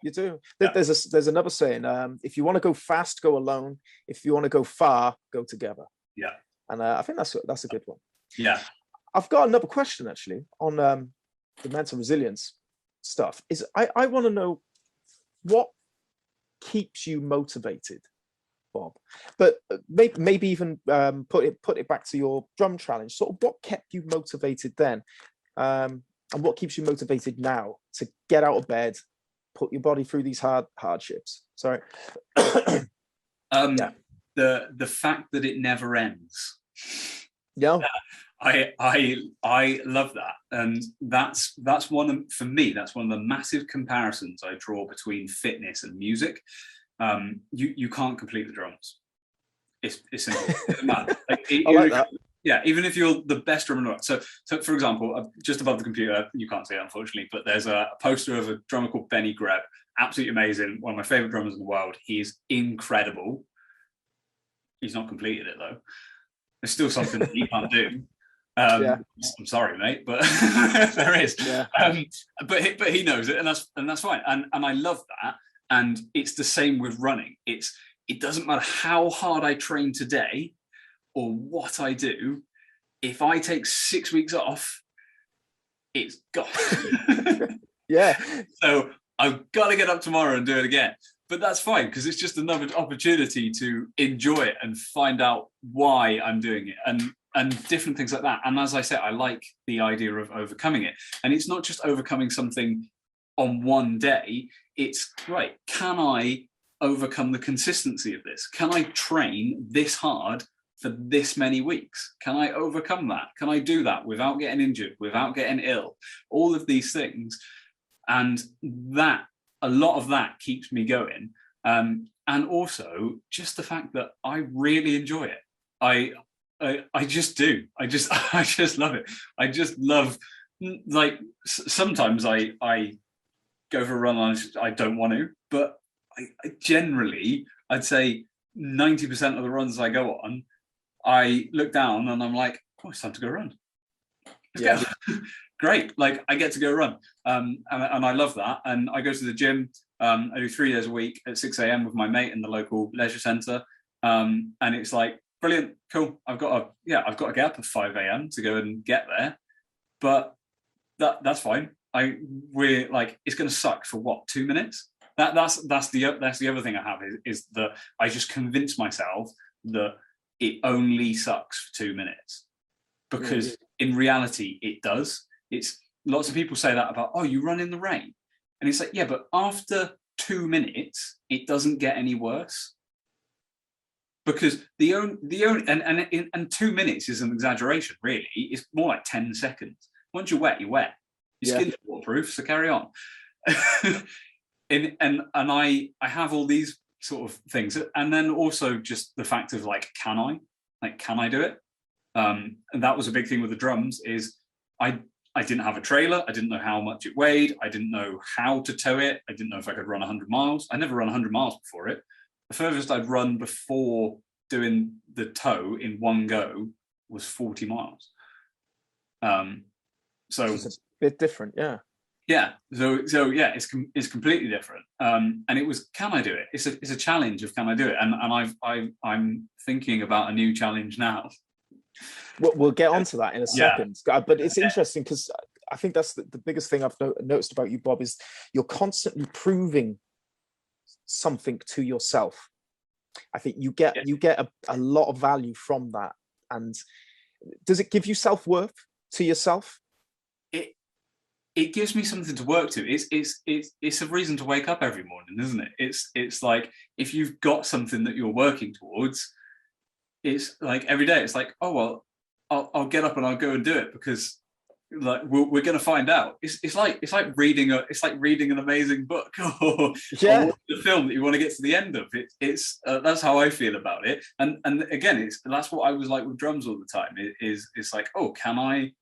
There's another saying, if you want to go fast, go alone. If you want to go far, go together. And I think that's a good one. I've got another question actually on the mental resilience stuff. Is I want to know what keeps you motivated, Bob, but maybe even put it back to your drum challenge. Sort of what kept you motivated then, and what keeps you motivated now to get out of bed, put your body through these hardships. Sorry. The fact that it never ends. I love that, and that's one of the massive comparisons I draw between fitness and music. You can't complete the drums. It's simple. I like that. Yeah, even if you're the best drummer in the world. So for example, just above the computer, you can't see it unfortunately, but there's a poster of a drummer called Benny Greb. Absolutely amazing. One of my favorite drummers in the world. He's incredible. He's not completed it though. There's still something that he can't do. I'm sorry, mate, but there is. But he knows it, and that's fine. And I love that. And it's the same with running. It doesn't matter how hard I train today or what I do. if I take 6 weeks off, it's gone. Yeah. So I've got to get up tomorrow and do it again. But that's fine, because it's just another opportunity to enjoy it and find out why I'm doing it and different things like that. And as I said, I like the idea of overcoming it. And it's not just overcoming something on one day. It's, right, can I overcome the consistency of this? Can I train this hard for this many weeks? Can I overcome that? Can I do that without getting injured, without getting ill? All of these things. And that, a lot of that keeps me going. And also just the fact that I really enjoy it. I just do. I just love it. I just love, like, sometimes I go for a run and I don't want to, but I generally, I'd say 90% of the runs I go on, I look down and I'm like, oh, it's time to go run. Let's go. Great. Like, I get to go run. And I love that. And I go to the gym. I do 3 days a week at 6 a.m. with my mate in the local leisure centre. And it's like, brilliant, cool. I've got to get up at 5 a.m. to go and get there. But that's fine. We're like, it's going to suck for what, 2 minutes? That's the other thing I have is that I just convince myself that it only sucks for 2 minutes, because in reality it does. It's, lots of people say that about, oh, you run in the rain, and it's like, yeah, but after 2 minutes it doesn't get any worse, because and 2 minutes is an exaggeration, really. It's more like 10 seconds. Once you're wet, you're wet. Your skin's waterproof, so carry on. And I have all these sort of things, and then also just the fact of, like, can I do it? And that was a big thing with the drums, is I didn't have a trailer. I didn't know how much it weighed. I didn't know how to tow it. I didn't know if I could run 100 miles. I never run 100 miles before it. The furthest I'd run before doing the tow in one go was 40 miles. So it's a bit different, yeah. Yeah. So yeah, it's completely different. And it was, can I do it? It's a challenge of, can I do it? And I'm thinking about a new challenge now. We'll get onto that in a second. But it's interesting, because I think that's the biggest thing I've noticed about you, Bob, is you're constantly proving something to yourself. I think you get a lot of value from that. And does it give you self-worth to yourself? It gives me something to work to. It's a reason to wake up every morning, isn't it? It's like, if you've got something that you're working towards, it's like every day it's like, oh, well, I'll get up and I'll go and do it, because, like, we're going to find out. It's like reading an amazing book, or the film that you want to get to the end of. It's that's how I feel about it. And again, that's what I was like with drums all the time. It's like, oh, can I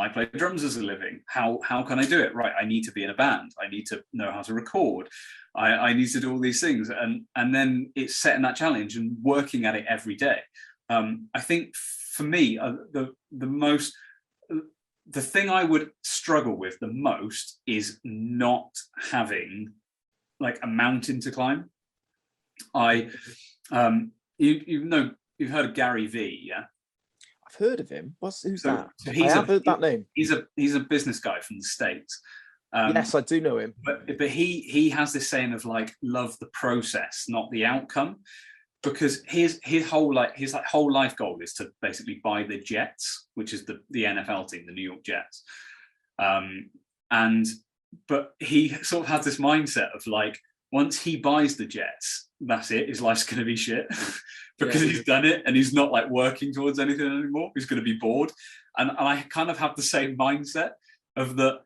play drums as a living? How can I do it? Right, I need to be in a band. I need to know how to record. I need to do all these things, and then it's setting that challenge and working at it every day. I think for me, the thing I would struggle with the most is not having, like, a mountain to climb. You've heard of Gary V, yeah? I've heard of him. Who's that? So I have heard that name. He's a business guy from the States. Yes, I do know him. But he has this saying of, like, love the process, not the outcome, because his whole life goal is to basically buy the Jets, which is the NFL team, the New York Jets. But he sort of has this mindset of, like, once he buys the Jets, that's it. His life's going to be shit because he's done it, and he's not, like, working towards anything anymore. He's going to be bored. And I kind of have the same mindset of that.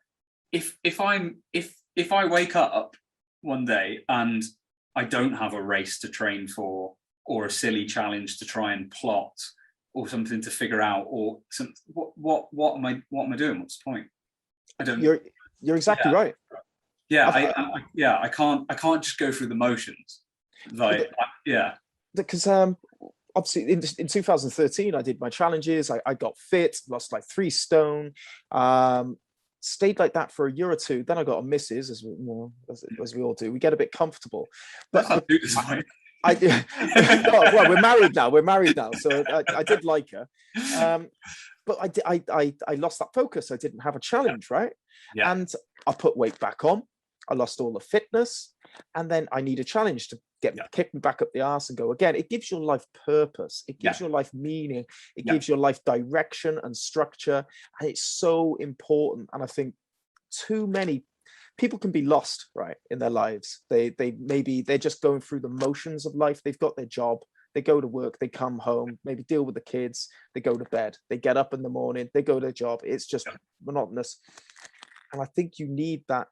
If I wake up one day and I don't have a race to train for, or a silly challenge to try and plot, or something to figure out, or some, what am I doing? What's the point? I don't. You're exactly right. Yeah, I can't just go through the motions. Like, because obviously in 2013 I did my challenges. I got fit, lost like 3 stone, stayed like that for a year or two. Then I got a missus, as we all do. We get a bit comfortable, but well, we're married now. So I did like her, but I lost that focus. I didn't have a challenge, right? Yeah. And I put weight back on. I lost all the fitness, and then I need a challenge to kick me back up the arse and go again. It gives your life purpose. It gives your life meaning. It gives your life direction and structure, and it's so important. And I think too many people can be lost, right, in their lives. They're just going through the motions of life. They've got their job. They go to work, they come home, maybe deal with the kids, they go to bed, they get up in the morning, they go to their job. It's just monotonous. And I think you need that.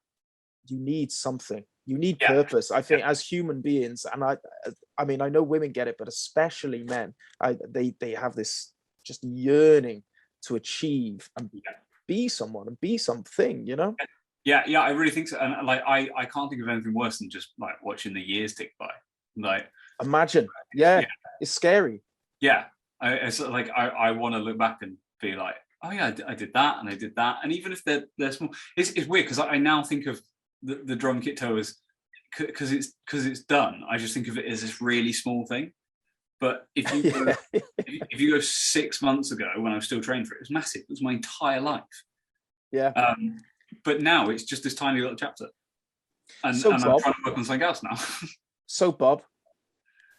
You need something. You need purpose. I think as human beings, and I mean, I know women get it, but especially men, they have this just yearning to achieve and be someone and be something, you know? Yeah, I really think so. And like, I can't think of anything worse than just like watching the years tick by. Like, imagine, it's scary. Yeah, I want to look back and be like, oh yeah, I did that and I did that, and even if they're small, it's weird because I now think of the drum kit toe as because it's done. I just think of it as this really small thing. But if you go, if you go 6 months ago when I was still training for it, it was massive. It was my entire life. Yeah. But now it's just this tiny little chapter, and I'm trying to work on something else now. So Bob,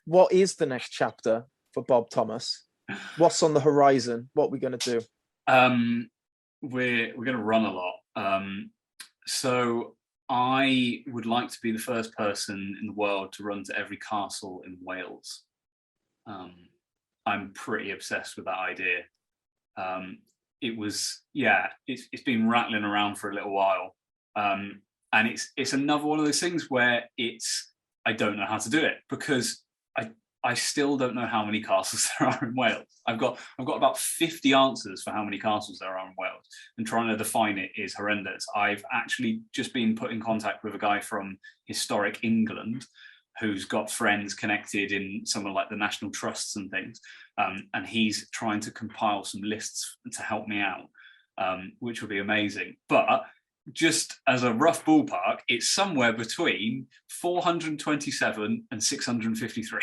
what is the next chapter for Bob Thomas? What's on the horizon? What are we going to do? We're going to run a lot. So I would like to be the first person in the world to run to every castle in Wales. I'm pretty obsessed with that idea. It's been rattling around for a little while. And it's another one of those things where I don't know how to do it because I still don't know how many castles there are in Wales. I've got about 50 answers for how many castles there are in Wales, and trying to define it is horrendous. I've actually just been put in contact with a guy from Historic England who's got friends connected in some of like the national trusts and things, and he's trying to compile some lists to help me out, which will be amazing. But just as a rough ballpark, it's somewhere between 427 and 653.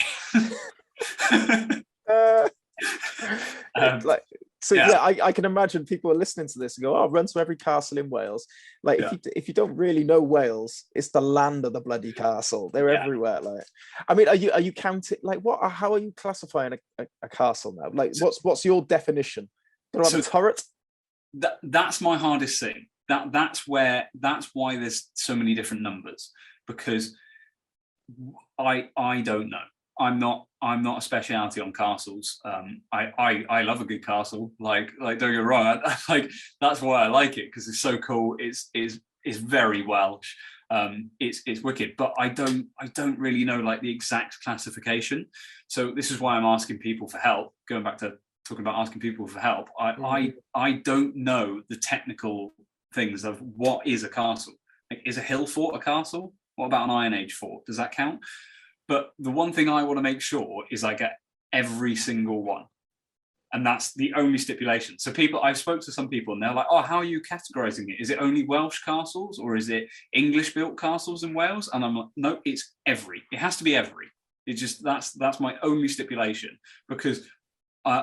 I can imagine people are listening to this and go, "Oh, run to every castle in Wales." Like, if you don't really know Wales, it's the land of the bloody castle. They're everywhere. Like, I mean, are you counting? Like, what? How are you classifying a castle now? Like, what's your definition? Do I have a turret? That's my hardest thing. That's why there's so many different numbers, because I don't know. I'm not a speciality on castles. I love a good castle. Like don't get me wrong. That's why I like it, because it's so cool. It's very Welsh. It's wicked. But I don't really know like the exact classification. So this is why I'm asking people for help. Going back to talking about asking people for help. I don't know the technical things of what is a castle. Like, is a hill fort a castle? What about an Iron Age fort? Does that count? But the one thing I want to make sure is I get every single one. And that's the only stipulation. So I've spoke to some people and they're like, oh, how are you categorizing it? Is it only Welsh castles or is it English built castles in Wales? And I'm like, no, it's every. It has to be every. It's just, that's my only stipulation, because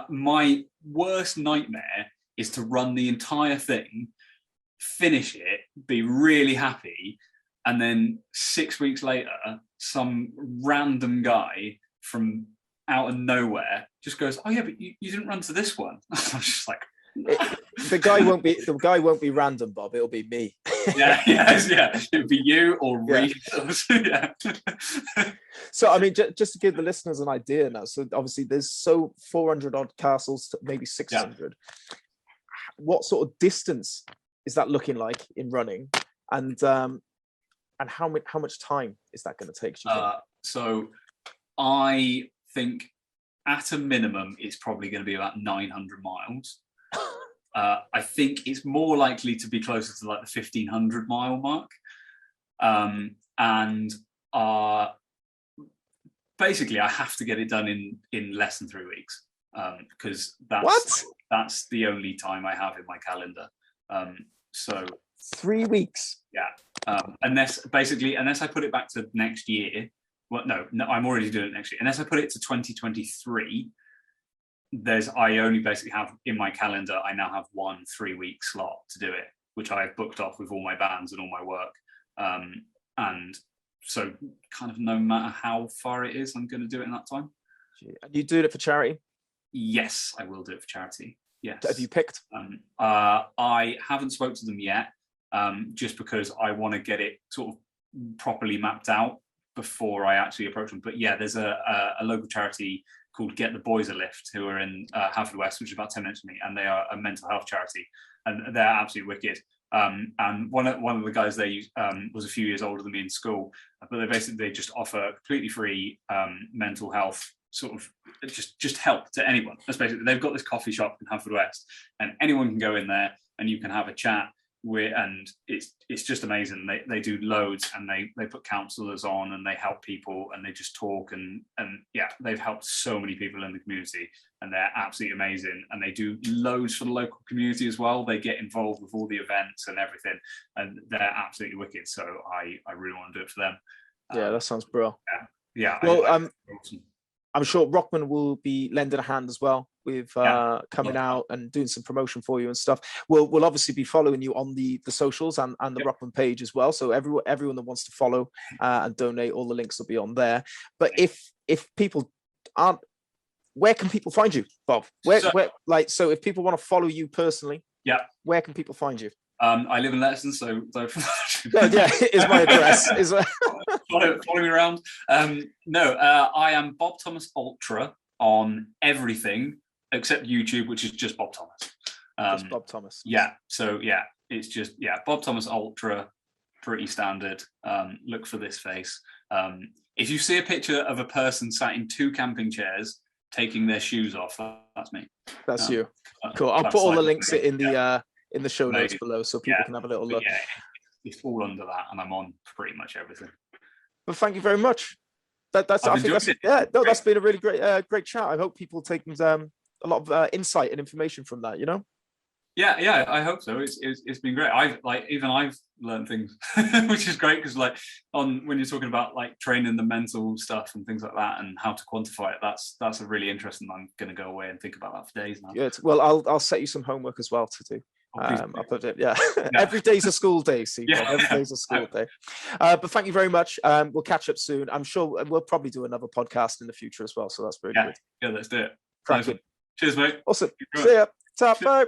my worst nightmare is to run the entire thing, finish it, be really happy, and then 6 weeks later, some random guy from out of nowhere just goes, "Oh yeah, but you didn't run to this one." I'm just like, the guy won't be random, Bob. It'll be me. Yeah. It'll be you or Reece. Yeah. So I mean, just to give the listeners an idea now. So obviously, there's 400 odd castles, maybe 600. Yeah. What sort of distance is that looking like in running, and how much time is that going to take? So I think at a minimum it's probably going to be about 900 miles. I think it's more likely to be closer to like the 1500 mile mark, and basically I have to get it done in less than 3 weeks, because that's the only time I have in my calendar. So 3 weeks. Yeah. Unless I put it back to next year. Well, no, I'm already doing it next year. Unless I put it to 2023, I only basically have in my calendar, I now have 1 3-week slot to do it, which I have booked off with all my bands and all my work. And so kind of no matter how far it is, I'm going to do it in that time. And you doing it for charity? Yes, I will do it for charity. Yes. Have you picked? I haven't spoke to them yet, just because I want to get it sort of properly mapped out before I actually approach them. But yeah, there's a local charity called Get the Boys a Lift, who are in Haverfordwest, which is about 10 minutes from me, and they are a mental health charity, and they're absolutely wicked. And one of the guys they was a few years older than me in school, but they just offer completely free mental health sort of just help to anyone. That's basically, they've got this coffee shop in Haverfordwest, and anyone can go in there and you can have a chat with, and it's just amazing. They do loads, and they put counsellors on, and they help people, and they just talk, and yeah, they've helped so many people in the community, and they're absolutely amazing. And they do loads for the local community as well. They get involved with all the events and everything, and they're absolutely wicked. So I really want to do it for them. Yeah, that sounds brilliant. Yeah. Well, awesome. I'm sure ROKMAN will be lending a hand as well with coming out and doing some promotion for you and stuff. We'll obviously be following you on the socials and the ROKMAN page as well. So everyone that wants to follow and donate, all the links will be on there. But if people aren't, where can people find you, Bob? So if people want to follow you personally, where can people find you? I live in Letterson, so is my address. Follow me around. I am Bob Thomas Ultra on everything except YouTube, which is just Bob Thomas. Just Bob Thomas. Yeah. So yeah, it's just Bob Thomas Ultra, pretty standard. Look for this face. If you see a picture of a person sat in 2 camping chairs taking their shoes off, that's me. That's you. Cool. I'll put all the links in the show notes below, so people can have a little look. Yeah, it's all under that, and I'm on pretty much everything. But thank you very much. That's been a really great chat. I hope people take a lot of insight and information from that. Yeah, I hope so. It's been great. I've learned things, which is great, because when you're talking about training the mental stuff and things like that and how to quantify it, that's a really interesting. I'm going to go away and think about that for days now. Good. Well, I'll set you some homework as well to do. I'll put it. Yeah. Every day's a school day. See, every day's a school day. But thank you very much. We'll catch up soon. I'm sure we'll probably do another podcast in the future as well. So that's very good. Yeah, let's do it. Cracking. Cheers, mate. Awesome. See ya. Bye.